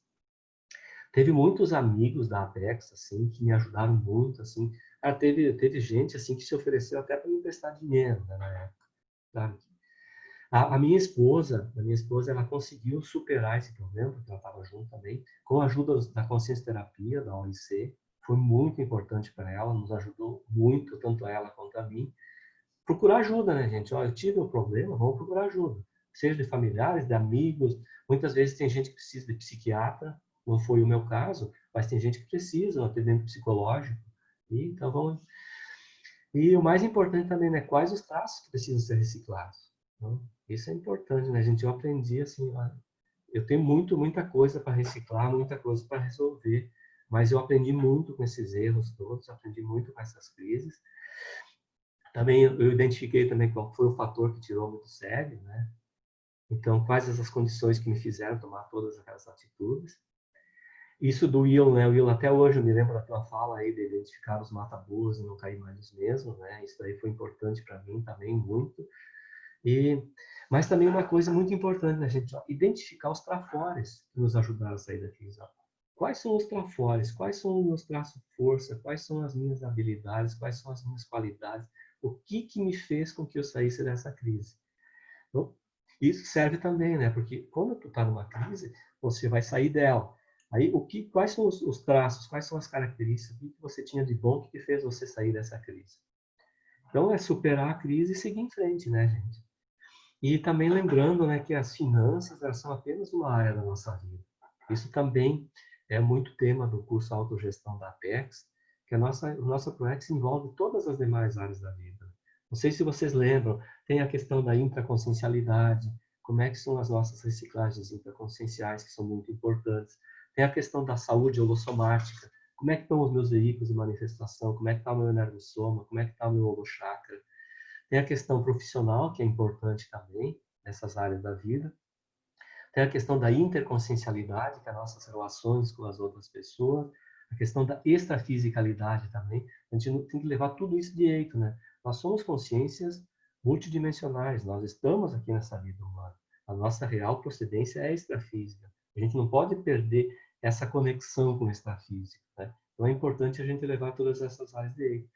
Teve muitos amigos da Apex, assim, que me ajudaram muito, assim, teve gente, assim, que se ofereceu até para me emprestar dinheiro, né, na época, sabe? A minha esposa, ela conseguiu superar esse problema, porque ela estava junto também, com a ajuda da consciência terapia, da OIC, foi muito importante para ela, nos ajudou muito, tanto ela quanto a mim. Procurar ajuda, né, gente? Olha, eu tive um problema, vamos procurar ajuda. Seja de familiares, de amigos, muitas vezes tem gente que precisa de psiquiatra, não foi o meu caso, mas tem gente que precisa de um atendimento psicológico. E, então, vamos... E o mais importante também, né, quais os traços que precisam ser reciclados. Então, isso é importante, né, gente? Eu aprendi assim, eu tenho muita coisa para reciclar, muita coisa para resolver, mas eu aprendi muito com esses erros todos, aprendi muito com essas crises. Também eu identifiquei também qual foi o fator que tirou muito sério, né? Então, quais essas condições que me fizeram tomar todas aquelas atitudes. Isso do Will, né? O Will, até hoje eu me lembro da tua fala aí de identificar os mata-burros e não cair mais nos mesmos, né? Isso daí foi importante para mim também, muito. Mas também uma coisa muito importante, né, gente? Identificar os trafores que nos ajudaram a sair da crise. Quais são os trafores? Quais são os meus traços de força? Quais são as minhas habilidades? Quais são as minhas qualidades? O que me fez com que eu saísse dessa crise? Então, isso serve também, né? Porque quando tu está numa crise, você vai sair dela. Aí, quais são os traços? Quais são as características? O que você tinha de bom que fez você sair dessa crise? Então, é superar a crise e seguir em frente, né, gente? E também lembrando, né, que as finanças, elas são apenas uma área da nossa vida. Isso também é muito tema do curso Autogestão da Apex, que o nosso projeto envolve todas as demais áreas da vida. Não sei se vocês lembram, tem a questão da intraconsciencialidade, como é que são as nossas reciclagens intraconscienciais, que são muito importantes. Tem a questão da saúde holossomática, como é que estão os meus veículos de manifestação, como é que está o meu energossoma, como é que está o meu holochakra. Tem a questão profissional, que é importante também, nessas áreas da vida. Tem a questão da interconsciencialidade, que é as nossas relações com as outras pessoas. A questão da extrafisicalidade também. A gente tem que levar tudo isso direito, né? Nós somos consciências multidimensionais. Nós estamos aqui nessa vida humana. A nossa real procedência é extrafísica. A gente não pode perder essa conexão com o extrafísico, né? Então é importante a gente levar todas essas áreas de eixo.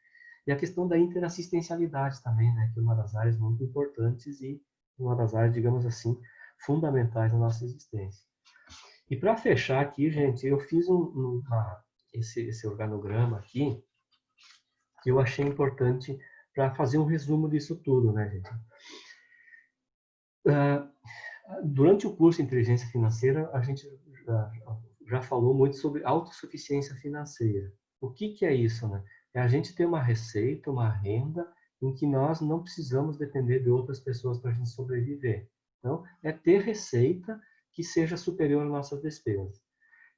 E a questão da interassistencialidade também, né? Que é uma das áreas muito importantes e uma das áreas, digamos assim, fundamentais da nossa existência. E para fechar aqui, gente, eu fiz esse organograma aqui, que eu achei importante para fazer um resumo disso tudo, né, gente? Durante o curso de Inteligência Financeira, a gente já falou muito sobre autossuficiência financeira. O que é isso, né? É a gente ter uma receita, uma renda, em que nós não precisamos depender de outras pessoas para a gente sobreviver. Então, é ter receita que seja superior às nossas despesas.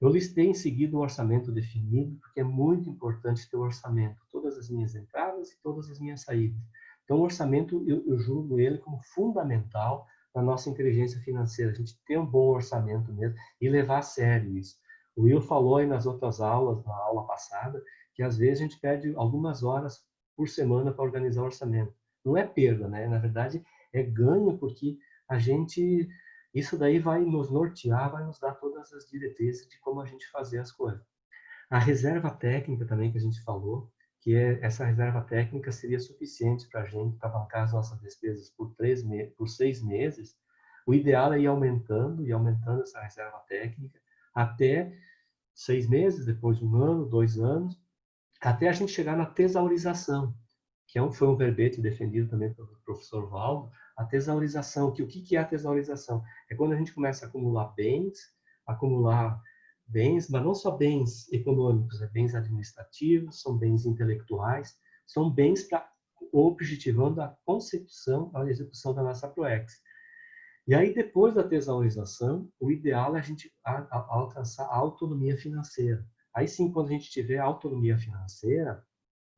Eu listei em seguida um orçamento definido, porque é muito importante ter um orçamento, todas as minhas entradas e todas as minhas saídas. Então, o orçamento, eu julgo ele como fundamental na nossa inteligência financeira, a gente ter um bom orçamento mesmo e levar a sério isso. O Will falou aí nas outras aulas, na aula passada, que às vezes a gente perde algumas horas por semana para organizar o orçamento. Não é perda, né? Na verdade, é ganho, porque a gente... Isso daí vai nos nortear, vai nos dar todas as diretrizes de como a gente fazer as coisas. A reserva técnica também que a gente falou, que essa reserva técnica seria suficiente para a gente, para bancar as nossas despesas por 6 meses. O ideal é ir aumentando e aumentando essa reserva técnica até 6 meses, depois de 1 ano, 2 anos, até a gente chegar na tesaurização, que foi um verbete defendido também pelo professor Valdo. A tesaurização, que o que é a tesaurização? É quando a gente começa a acumular bens, mas não só bens econômicos, bens administrativos, são bens intelectuais, são bens para objetivando a concepção, a execução da nossa PROEX. E aí, depois da tesaurização, o ideal é a gente alcançar a autonomia financeira. Aí sim, quando a gente tiver a autonomia financeira,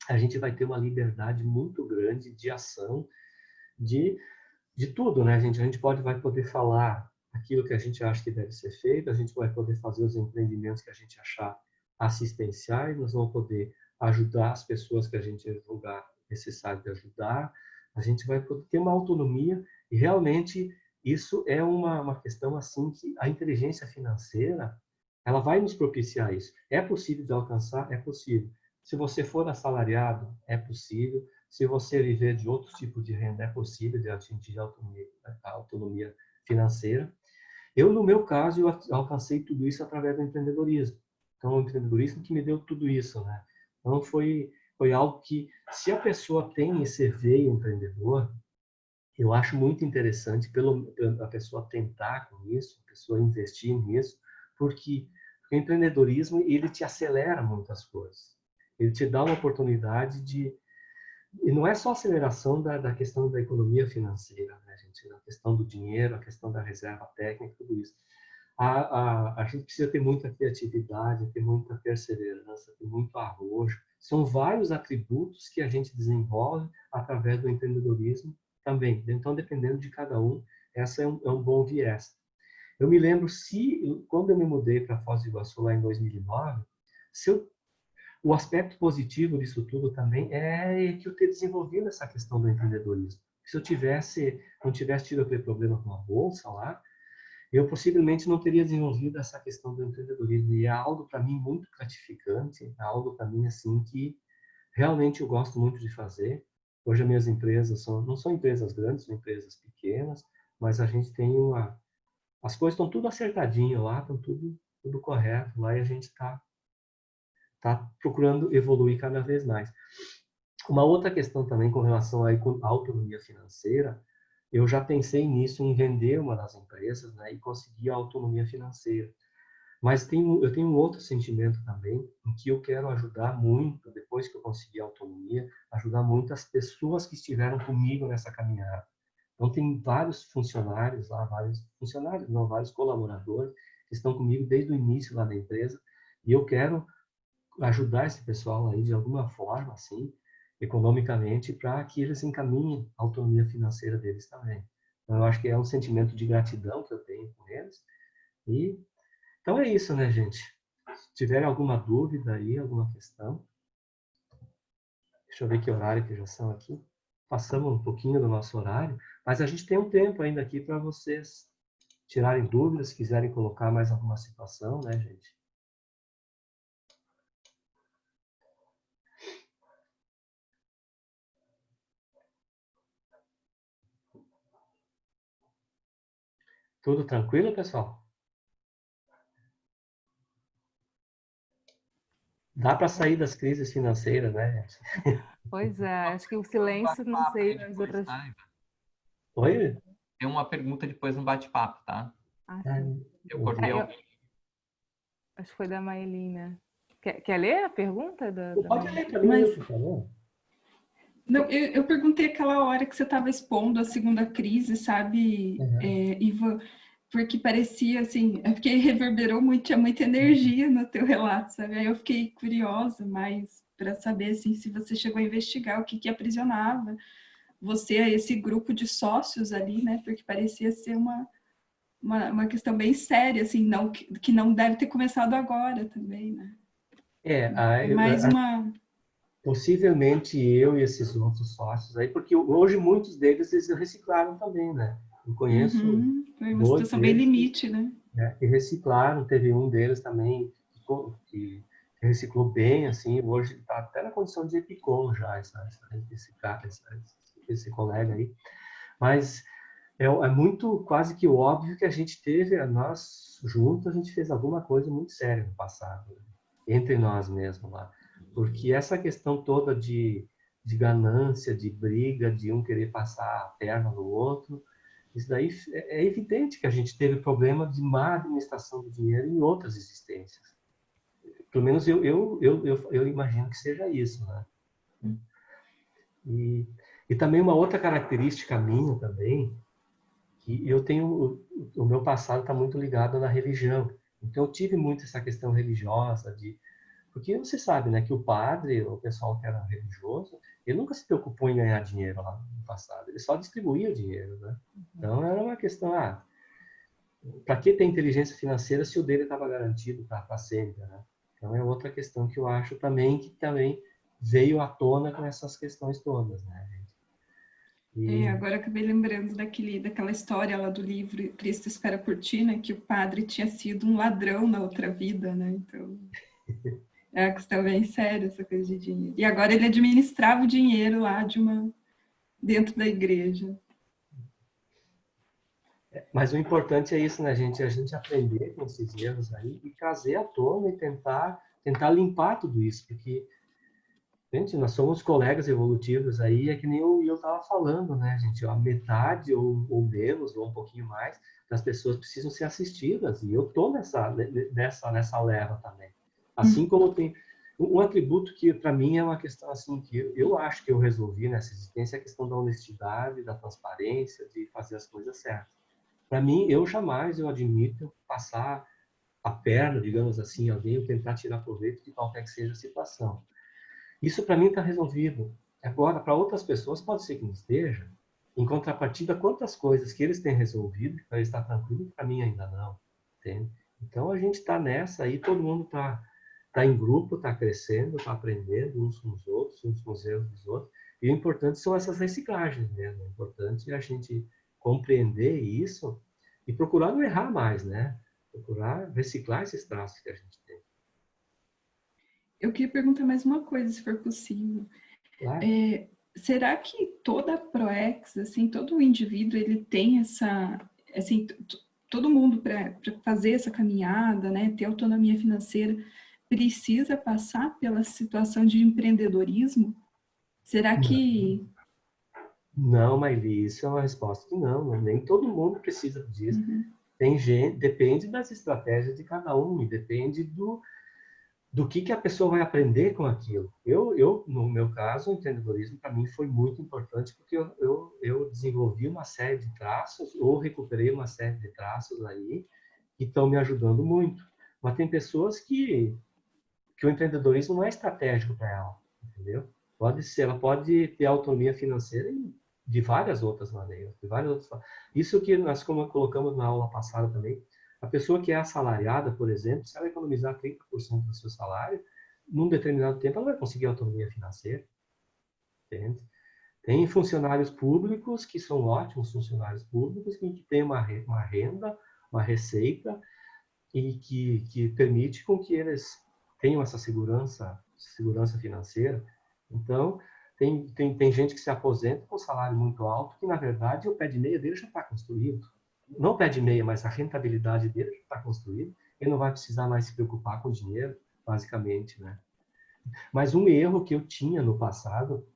a gente vai ter uma liberdade muito grande de ação, de tudo, né, gente? A gente vai poder falar aquilo que a gente acha que deve ser feito, a gente vai poder fazer os empreendimentos que a gente achar assistenciais, nós vamos poder ajudar as pessoas que a gente julgar necessário de ajudar, a gente vai poder ter uma autonomia e realmente isso é uma questão assim que a inteligência financeira, ela vai nos propiciar isso. É possível de alcançar? É possível. Se você for assalariado, é possível. Se você viver de outros tipos de renda, é possível de atingir a autonomia financeira. Eu, no meu caso, eu alcancei tudo isso através do empreendedorismo. Então, o empreendedorismo que me deu tudo isso, né? Então, foi algo que, se a pessoa tem esse veio empreendedor, eu acho muito interessante a pessoa tentar com isso, a pessoa investir nisso, porque o empreendedorismo, ele te acelera muitas coisas. Ele te dá uma oportunidade de... E não é só a aceleração da questão da economia financeira, né, gente? A questão do dinheiro, a questão da reserva técnica, tudo isso. A gente precisa ter muita criatividade, ter muita perseverança, ter muito arrojo. São vários atributos que a gente desenvolve através do empreendedorismo também. Então, dependendo de cada um, essa é um bom viés. Eu me lembro, quando eu me mudei para Foz do Iguaçu, lá em 2009, o aspecto positivo disso tudo também é que eu ter desenvolvido essa questão do empreendedorismo. Se eu não tivesse tido aquele problema com a bolsa lá, eu possivelmente não teria desenvolvido essa questão do empreendedorismo. E é algo para mim muito gratificante, é algo para mim assim que realmente eu gosto muito de fazer. Hoje as minhas empresas não são empresas grandes, são empresas pequenas, mas a gente tem as coisas estão tudo acertadinho lá, estão tudo correto lá e a gente está procurando evoluir cada vez mais. Uma outra questão também com relação à autonomia financeira, eu já pensei nisso, em vender uma das empresas, né, e conseguir a autonomia financeira. Mas eu tenho um outro sentimento também, em que eu quero ajudar muito, depois que eu conseguir a autonomia, ajudar muito as pessoas que estiveram comigo nessa caminhada. Então, tem vários funcionários lá, vários colaboradores que estão comigo desde o início lá da empresa, e eu quero ajudar esse pessoal aí de alguma forma, assim, economicamente, para que eles encaminhem a autonomia financeira deles também. Então, eu acho que é um sentimento de gratidão que eu tenho com eles. E então é isso, né, gente? Se tiverem alguma dúvida aí, alguma questão, deixa eu ver que horário que já são aqui. Passamos um pouquinho do nosso horário, mas a gente tem um tempo ainda aqui para vocês tirarem dúvidas, se quiserem colocar mais alguma situação, né, gente? Tudo tranquilo, pessoal? Dá para sair das crises financeiras, né, gente? Pois é, acho que o silêncio, não sei, as Depois, outras... tá? Oi? Tem uma pergunta depois no bate-papo, tá? Ah, Ah, sim. Eu cortei Eu acho que foi da Maelina. Quer ler a pergunta da pode Maelina? ler para mim, Mas por favor. não, eu perguntei aquela hora que você estava expondo a segunda crise, sabe, Ivan? Porque parecia assim, é porque reverberou muito, tinha muita energia no teu relato, sabe? Aí eu fiquei curiosa mais para saber assim, se você chegou a investigar o que aprisionava você a esse grupo de sócios ali, né? Porque parecia ser uma questão bem séria, assim, não, que não deve ter começado agora também, né? É mais uma... Possivelmente eu e esses outros sócios aí, porque hoje muitos deles eles reciclaram também, né? Eu conheço foi uma 2 situação bem deles limite, né? que reciclaram, teve um deles também que reciclou bem, assim, hoje está até na condição de EPICOM já, esse colega aí. Mas é muito quase que óbvio que a gente teve, nós juntos, a gente fez alguma coisa muito séria no passado, né? Entre nós mesmos lá. Porque essa questão toda de ganância, de briga, de um querer passar a perna no outro, isso daí é evidente que a gente teve problema de má administração do dinheiro em outras existências. Pelo menos eu imagino que seja isso, né? E também uma outra característica minha também, que eu tenho, o meu passado está muito ligado na religião. Então eu tive muito essa questão religiosa porque você sabe, né, que o padre, o pessoal que era religioso, ele nunca se preocupou em ganhar dinheiro lá no passado, ele só distribuía o dinheiro, né? Então era uma questão, para que ter inteligência financeira se o dele estava garantido para sempre, né? Então é outra questão que eu acho também que também veio à tona com essas questões todas, né, gente? Agora eu acabei lembrando daquela história lá do livro Cristo Espera por Ti, né, que o padre tinha sido um ladrão na outra vida, né? Então é uma questão bem séria essa coisa de dinheiro. E agora ele administrava o dinheiro lá dentro da igreja. Mas o importante é isso, né, gente? A gente aprender com esses erros aí e trazer à tona e tentar limpar tudo isso, porque, gente, nós somos colegas evolutivos aí, é que nem eu estava falando, né, gente? A metade ou menos, ou um pouquinho mais, das pessoas precisam ser assistidas, e eu estou nessa leva também. Assim como tem um atributo que, para mim, é uma questão assim, que eu acho que eu resolvi nessa existência, é a questão da honestidade, da transparência, de fazer as coisas certas. Para mim, eu admito passar a perna, digamos assim, em alguém, ou tentar tirar proveito de qualquer que seja a situação. Isso para mim está resolvido. Agora, para outras pessoas pode ser que não esteja. Em contrapartida, quantas coisas que eles têm resolvido, para eles estar tranquilo, para mim ainda não. Entende? Então a gente está nessa aí, todo mundo tá em grupo, está crescendo, está aprendendo uns com os outros, uns com os erros dos outros. E o importante são essas reciclagens mesmo. O importante é a gente compreender isso e procurar não errar mais, né? Procurar reciclar esses traços que a gente tem. Eu queria perguntar mais uma coisa, se for possível. Claro. Será que toda a ProEx, assim, todo indivíduo, ele tem assim, todo mundo para fazer essa caminhada, né, ter autonomia financeira, precisa passar pela situação de empreendedorismo? Será que... Não, Maili, isso é uma resposta que não. Nem todo mundo precisa disso. Tem gente, depende das estratégias de cada um e depende do que a pessoa vai aprender com aquilo. No meu caso, o empreendedorismo para mim foi muito importante porque eu desenvolvi uma série de traços ou recuperei uma série de traços aí que estão me ajudando muito. Mas tem pessoas que o empreendedorismo não é estratégico para ela, entendeu? Ela pode ter autonomia financeira de várias outras maneiras, Isso que nós colocamos na aula passada também. A pessoa que é assalariada, por exemplo, se ela economizar 30% do seu salário, num determinado tempo ela vai conseguir autonomia financeira, entende? Tem funcionários públicos que são ótimos funcionários públicos que têm uma renda uma receita e que permite com que eles tenham essa segurança financeira. Então, tem gente que se aposenta com um salário muito alto, que na verdade o pé de meia dele já está construído. Não o pé de meia, mas a rentabilidade dele já está construída. Ele não vai precisar mais se preocupar com dinheiro, basicamente, né? Mas um erro que eu tinha no passado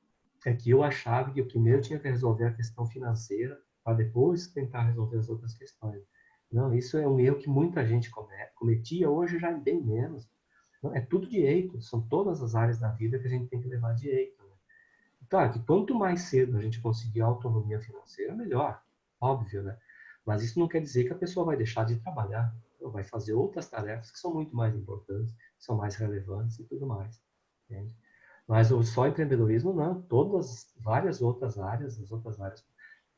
é que eu achava que eu primeiro tinha que resolver a questão financeira para depois tentar resolver as outras questões. Não, isso é um erro que muita gente cometia, hoje já é bem menos. Não, é tudo direito, são todas as áreas da vida que a gente tem que levar direito. Né? Claro que quanto mais cedo a gente conseguir autonomia financeira, melhor, óbvio, né? Mas isso não quer dizer que a pessoa vai deixar de trabalhar, ou vai fazer outras tarefas que são muito mais importantes, são mais relevantes e tudo mais. Entende? Mas o só empreendedorismo não, todas várias outras áreas, as outras áreas.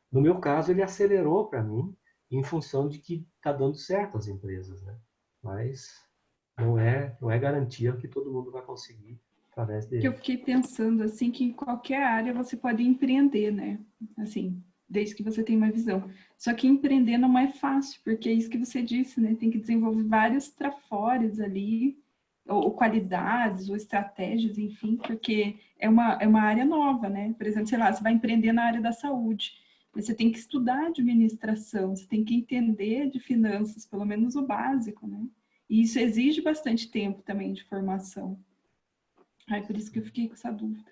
No meu caso, ele acelerou para mim em função de que está dando certo as empresas, né? Mas não é garantia que todo mundo vai conseguir através Que dele. eu fiquei pensando assim que em qualquer área você pode empreender, né? Assim, desde que você tenha uma visão. Só que empreender não é fácil, porque é isso que você disse, né? Tem que desenvolver vários trafores ali, ou qualidades, ou estratégias, enfim, porque é uma área nova, né? Por exemplo, sei lá, você vai empreender na área da saúde. Você tem que estudar administração, você tem que entender de finanças, pelo menos o básico, né? E isso exige bastante tempo também de formação. Aí por isso que eu fiquei com essa dúvida.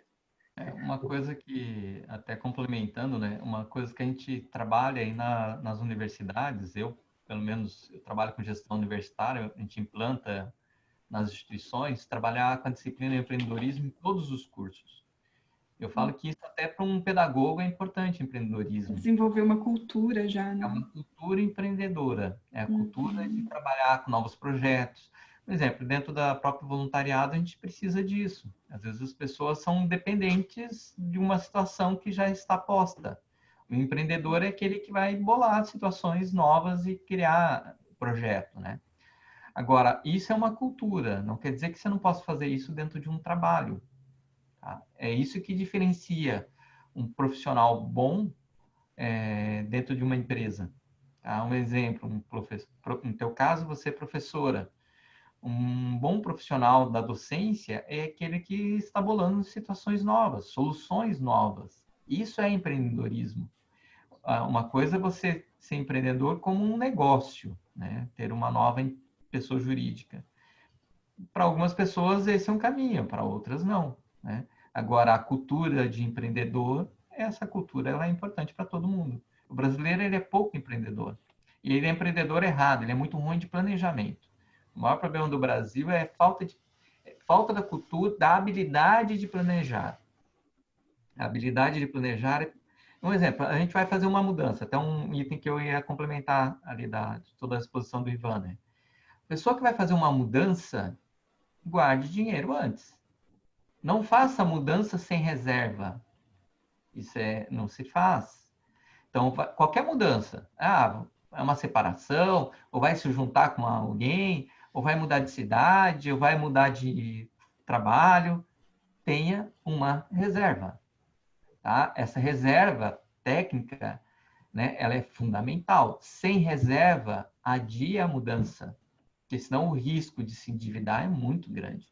Uma coisa que, até complementando, né, uma coisa que a gente trabalha aí nas universidades, eu, pelo menos, eu trabalho com gestão universitária, a gente implanta nas instituições, trabalhar com a disciplina de empreendedorismo em todos os cursos. Eu falo que isso até para um pedagogo é importante, empreendedorismo. Desenvolver uma cultura já, É né? uma cultura empreendedora, é a cultura de trabalhar com novos projetos. Por exemplo, dentro da própria voluntariado, a gente precisa disso. Às vezes as pessoas são dependentes de uma situação que já está posta. O empreendedor é aquele que vai bolar situações novas e criar projeto, né? Agora, isso é uma cultura, não quer dizer que você não possa fazer isso dentro de um trabalho. Tá? É isso que diferencia um profissional bom dentro de uma empresa. Tá? Um exemplo, no teu caso, você é professora. Um bom profissional da docência é aquele que está bolando situações novas, soluções novas. Isso é empreendedorismo. Uma coisa é você ser empreendedor como um negócio, né? Ter uma nova pessoa jurídica. Para algumas pessoas esse é um caminho, para outras não, né? Agora, a cultura de empreendedor, essa cultura ela é importante para todo mundo. O brasileiro ele é pouco empreendedor. E ele é empreendedor errado, ele é muito ruim de planejamento. O maior problema do Brasil é falta da cultura, da habilidade de planejar. A habilidade de planejar é... Um exemplo, a gente vai fazer uma mudança, até um item que eu ia complementar ali de toda a exposição do Ivan, né? A pessoa que vai fazer uma mudança, guarde dinheiro antes. Não faça mudança sem reserva. Isso não se faz. Então, qualquer mudança, é uma separação, ou vai se juntar com alguém, ou vai mudar de cidade, ou vai mudar de trabalho, tenha uma reserva. Tá? Essa reserva técnica, né, ela é fundamental. Sem reserva, adia a mudança, porque senão o risco de se endividar é muito grande.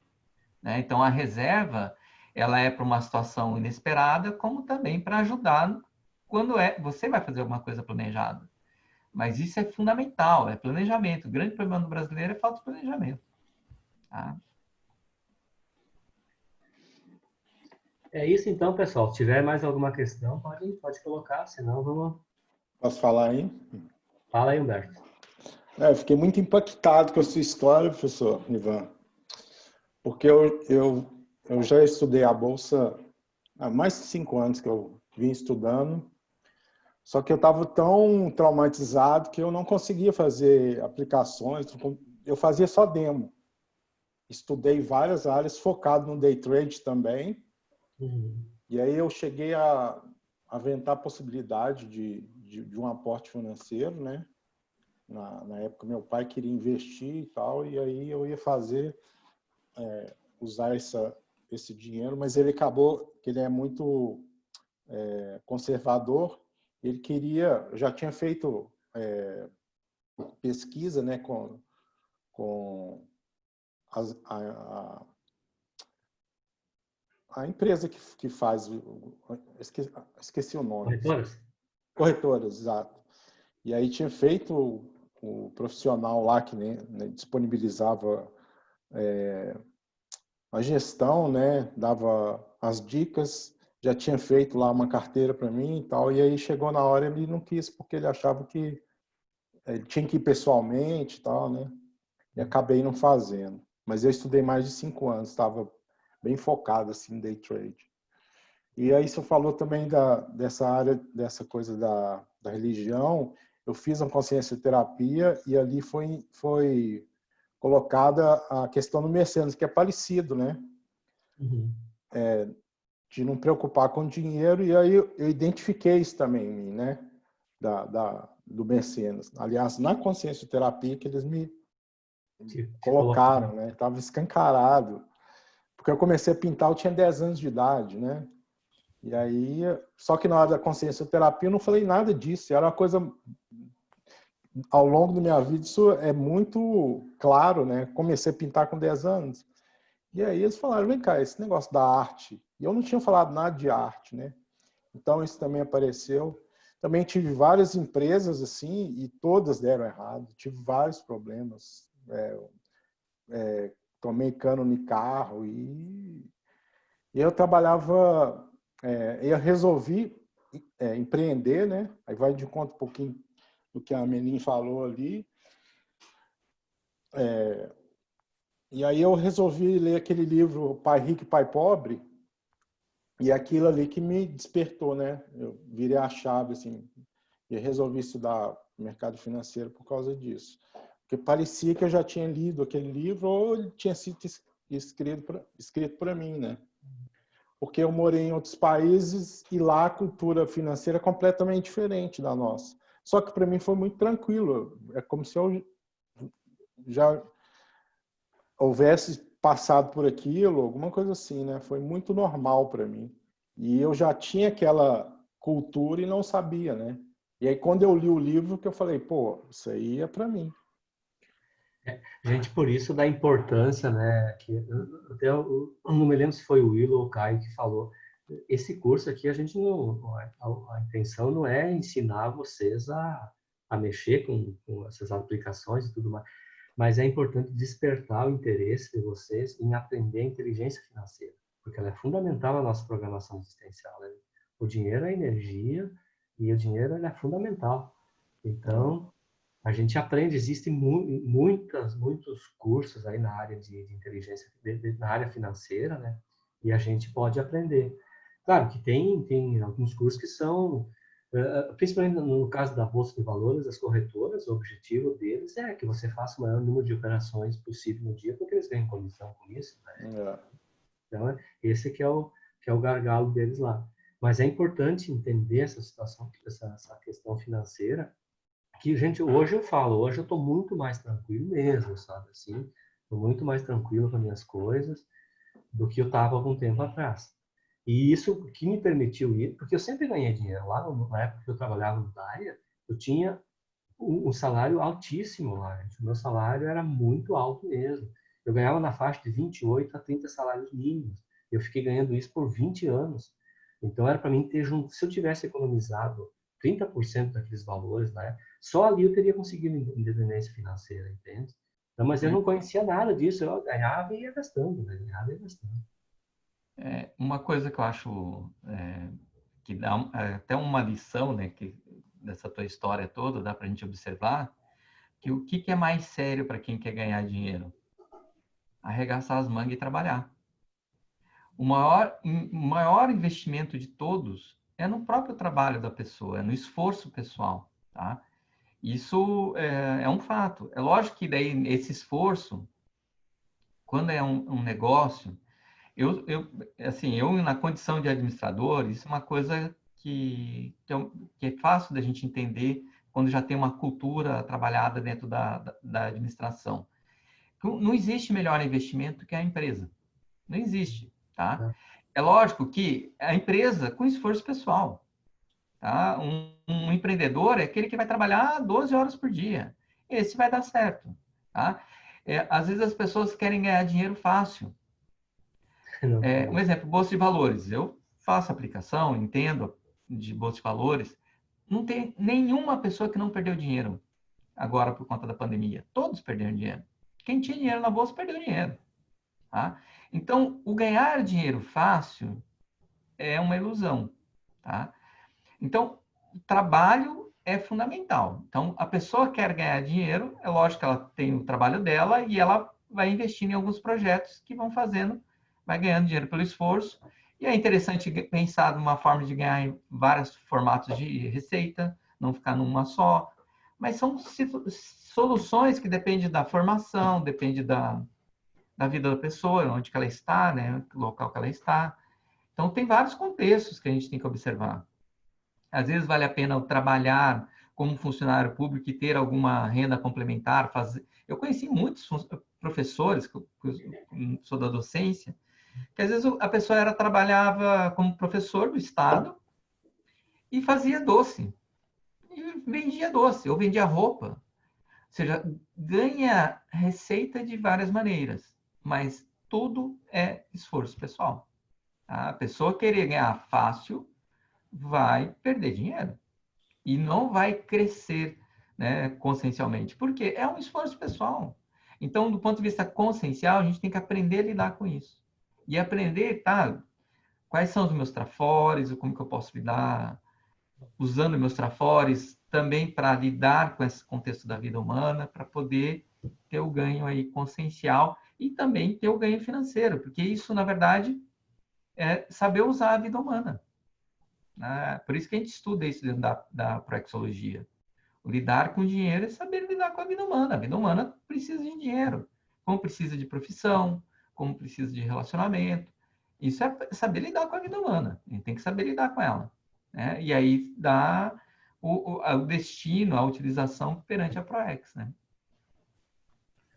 Né? Então, a reserva, ela é para uma situação inesperada, como também para ajudar quando você vai fazer alguma coisa planejada. Mas isso é fundamental, é planejamento. O grande problema do brasileiro é falta de planejamento. Tá? É isso então, pessoal. Se tiver mais alguma questão, pode colocar, senão vamos... Posso falar aí? Fala aí, Humberto. Eu fiquei muito impactado com a sua história, professor Ivan, porque eu já estudei a Bolsa há mais de 5 anos que eu vim estudando, só que eu estava tão traumatizado que eu não conseguia fazer aplicações, eu fazia só demo. Estudei várias áreas, focado no day trade também, e aí eu cheguei a aventar a possibilidade de um aporte financeiro, né? Na época, meu pai queria investir e tal, e aí eu ia usar esse dinheiro, mas ele acabou, que ele é muito conservador, ele queria, já tinha feito pesquisa, né, com a empresa que faz, esqueci o nome. Corretoras? Corretoras, exato. E aí tinha feito o profissional lá que né, disponibilizava a gestão, né, dava as dicas, já tinha feito lá uma carteira para mim e tal, e aí chegou na hora ele não quis porque ele achava que ele tinha que ir pessoalmente e tal, né, e acabei não fazendo. Mas eu estudei mais de 5 anos, estava bem focado assim em day trade. E aí você falou também dessa área, dessa coisa da religião. Eu fiz uma consciência terapia e ali foi colocada a questão do mecenas, que é parecido, né? Uhum. De não preocupar com dinheiro, e aí eu identifiquei isso também em mim, né? Do mecenas. Aliás, na consciência terapia que eles me colocaram, né? Estava escancarado. Porque eu comecei a pintar, eu tinha 10 anos de idade, né? E aí, só que na hora da consciência terapia eu não falei nada disso, era uma coisa ao longo da minha vida, isso é muito claro, né? Comecei a pintar com 10 anos. E aí eles falaram, vem cá, esse negócio da arte. E eu não tinha falado nada de arte, né? Então isso também apareceu. Também tive várias empresas assim e todas deram errado. Tive vários problemas. Tomei cano no carro e eu trabalhava... eu resolvi empreender, né? Aí vai de conta um pouquinho do que a Menin falou ali. E aí eu resolvi ler aquele livro Pai Rico e Pai Pobre, e aquilo ali que me despertou, né? Eu virei a chave, assim, e resolvi estudar mercado financeiro por causa disso. Porque parecia que eu já tinha lido aquele livro ou ele tinha sido escrito para mim, né? Porque eu morei em outros países e lá a cultura financeira é completamente diferente da nossa. Só que para mim foi muito tranquilo. É como se eu já houvesse passado por aquilo, alguma coisa assim, né? Foi muito normal para mim. E eu já tinha aquela cultura e não sabia, né? E aí quando eu li o livro que eu falei, pô, isso aí é para mim. Gente, por isso da importância, né? Que eu não me lembro se foi o Will ou o Caio que falou. Esse curso aqui a gente não, a intenção não é ensinar vocês a mexer com essas aplicações e tudo mais, mas é importante despertar o interesse de vocês em aprender a inteligência financeira, porque ela é fundamental na nossa programação existencial, né? O dinheiro é energia e o dinheiro ele é fundamental. Então, a gente aprende, existem muitos cursos aí na área de inteligência, na área financeira, né? E a gente pode aprender. Claro que tem alguns cursos que são, principalmente no caso da Bolsa de Valores, as corretoras, o objetivo deles é que você faça o maior número de operações possível no dia, porque eles ganham comissão com isso, né? Então, esse que é o gargalo deles lá. Mas é importante entender essa situação, essa questão financeira, que, gente, hoje eu estou muito mais tranquilo mesmo, sabe, assim, estou muito mais tranquilo com as minhas coisas do que eu estava algum tempo atrás. E isso que me permitiu ir, porque eu sempre ganhei dinheiro. Lá na época que eu trabalhava no DAIA, eu tinha um salário altíssimo lá, gente. O meu salário era muito alto mesmo. Eu ganhava na faixa de 28 a 30 salários mínimos. Eu fiquei ganhando isso por 20 anos. Então, era para mim ter se eu tivesse economizado 30% daqueles valores, né? Só ali eu teria conseguido independência financeira, entende? Então, mas eu não conhecia nada disso, eu ganhava e ia gastando, né? Ganhava e ia gastando. Uma coisa que eu acho que dá até uma lição, né, que dessa tua história toda, dá para a gente observar, que o que é mais sério para quem quer ganhar dinheiro? Arregaçar as mangas e trabalhar. O maior investimento de todos é no próprio trabalho da pessoa, é no esforço pessoal, tá? Isso é um fato. É lógico que daí esse esforço, quando é um negócio, eu na condição de administrador, isso é uma coisa que é fácil da gente entender quando já tem uma cultura trabalhada dentro da administração. Não existe melhor investimento que a empresa. Não existe, tá? É lógico que a empresa com esforço pessoal, tá? Um empreendedor é aquele que vai trabalhar 12 horas por dia. esse vai dar certo, tá? Às vezes as pessoas querem ganhar dinheiro fácil. Um exemplo, bolsa de valores. Eu faço aplicação, entendo de bolsa de valores. Não tem nenhuma pessoa que não perdeu dinheiro agora por conta da pandemia. Todos perderam dinheiro. Quem tinha dinheiro na bolsa perdeu dinheiro. Tá? Então, o ganhar dinheiro fácil é uma ilusão. Tá? Então, o trabalho é fundamental. Então, a pessoa quer ganhar dinheiro, é lógico que ela tem o trabalho dela e ela vai investindo em alguns projetos que vão fazendo, vai ganhando dinheiro pelo esforço. E é interessante pensar numa forma de ganhar em vários formatos de receita, não ficar numa só. Mas são soluções que dependem da formação, depende da vida da pessoa, onde que ela está, né, o local que ela está. Então, tem vários contextos que a gente tem que observar. Às vezes vale a pena eu trabalhar como funcionário público e ter alguma renda complementar. Eu conheci muitos professores, que eu sou da docência, que às vezes a pessoa trabalhava como professor do Estado e fazia doce. E vendia doce, ou vendia roupa. Ou seja, ganha receita de várias maneiras, mas tudo é esforço pessoal. Tá? A pessoa querer ganhar fácil vai perder dinheiro e não vai crescer, né, consciencialmente, porque é um esforço pessoal. Então, do ponto de vista consciencial, a gente tem que aprender a lidar com isso. E aprender, tá, quais são os meus trafores, como que eu posso lidar usando meus trafores também para lidar com esse contexto da vida humana, para poder ter o ganho aí consciencial e também ter o ganho financeiro, porque isso, na verdade, é saber usar a vida humana. Por isso que a gente estuda isso dentro da proexologia. O lidar com dinheiro é saber lidar com a vida humana. A vida humana precisa de dinheiro, como precisa de profissão, como precisa de relacionamento. Isso é saber lidar com a vida humana. A gente tem que saber lidar com ela. Né? E aí dá o destino, a utilização perante a Proex. Né?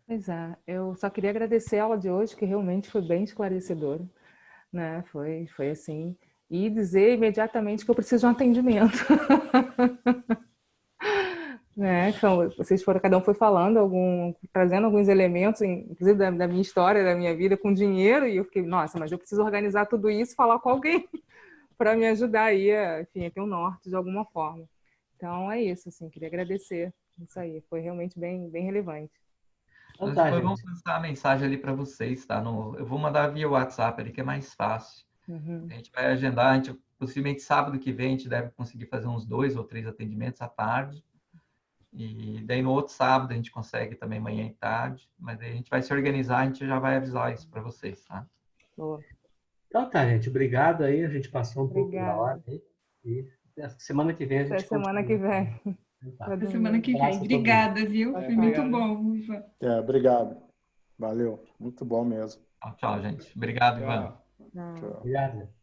Pois é, eu só queria agradecer a aula de hoje, que realmente foi bem esclarecedora. Né? Foi assim. E dizer imediatamente que eu preciso de um atendimento. Né? Então, vocês foram, cada um foi falando, trazendo alguns elementos, inclusive da minha história, da minha vida com dinheiro, e eu fiquei, nossa, mas eu preciso organizar tudo isso e falar com alguém para me ajudar aí, enfim, a ter um norte de alguma forma. Então, é isso, assim, queria agradecer. Isso aí, foi realmente bem, bem relevante. Então, depois vamos passar a mensagem ali para vocês, tá? Eu vou mandar via WhatsApp ali, que é mais fácil. A gente vai agendar, possivelmente sábado que vem, a gente deve conseguir fazer uns 2 ou 3 atendimentos à tarde. E daí no outro sábado a gente consegue também manhã e tarde, mas aí a gente vai se organizar, a gente já vai avisar isso para vocês, tá? Boa. Então tá, gente. Obrigado aí. A gente passou um pouco da hora aí. E semana que vem a gente Até semana que vem. Até semana que vem. Obrigada, viu? Foi muito bom, Ivan. Obrigado. Valeu. Muito bom mesmo. Tchau, gente. Obrigado, Ivan. Tchau. Obrigado.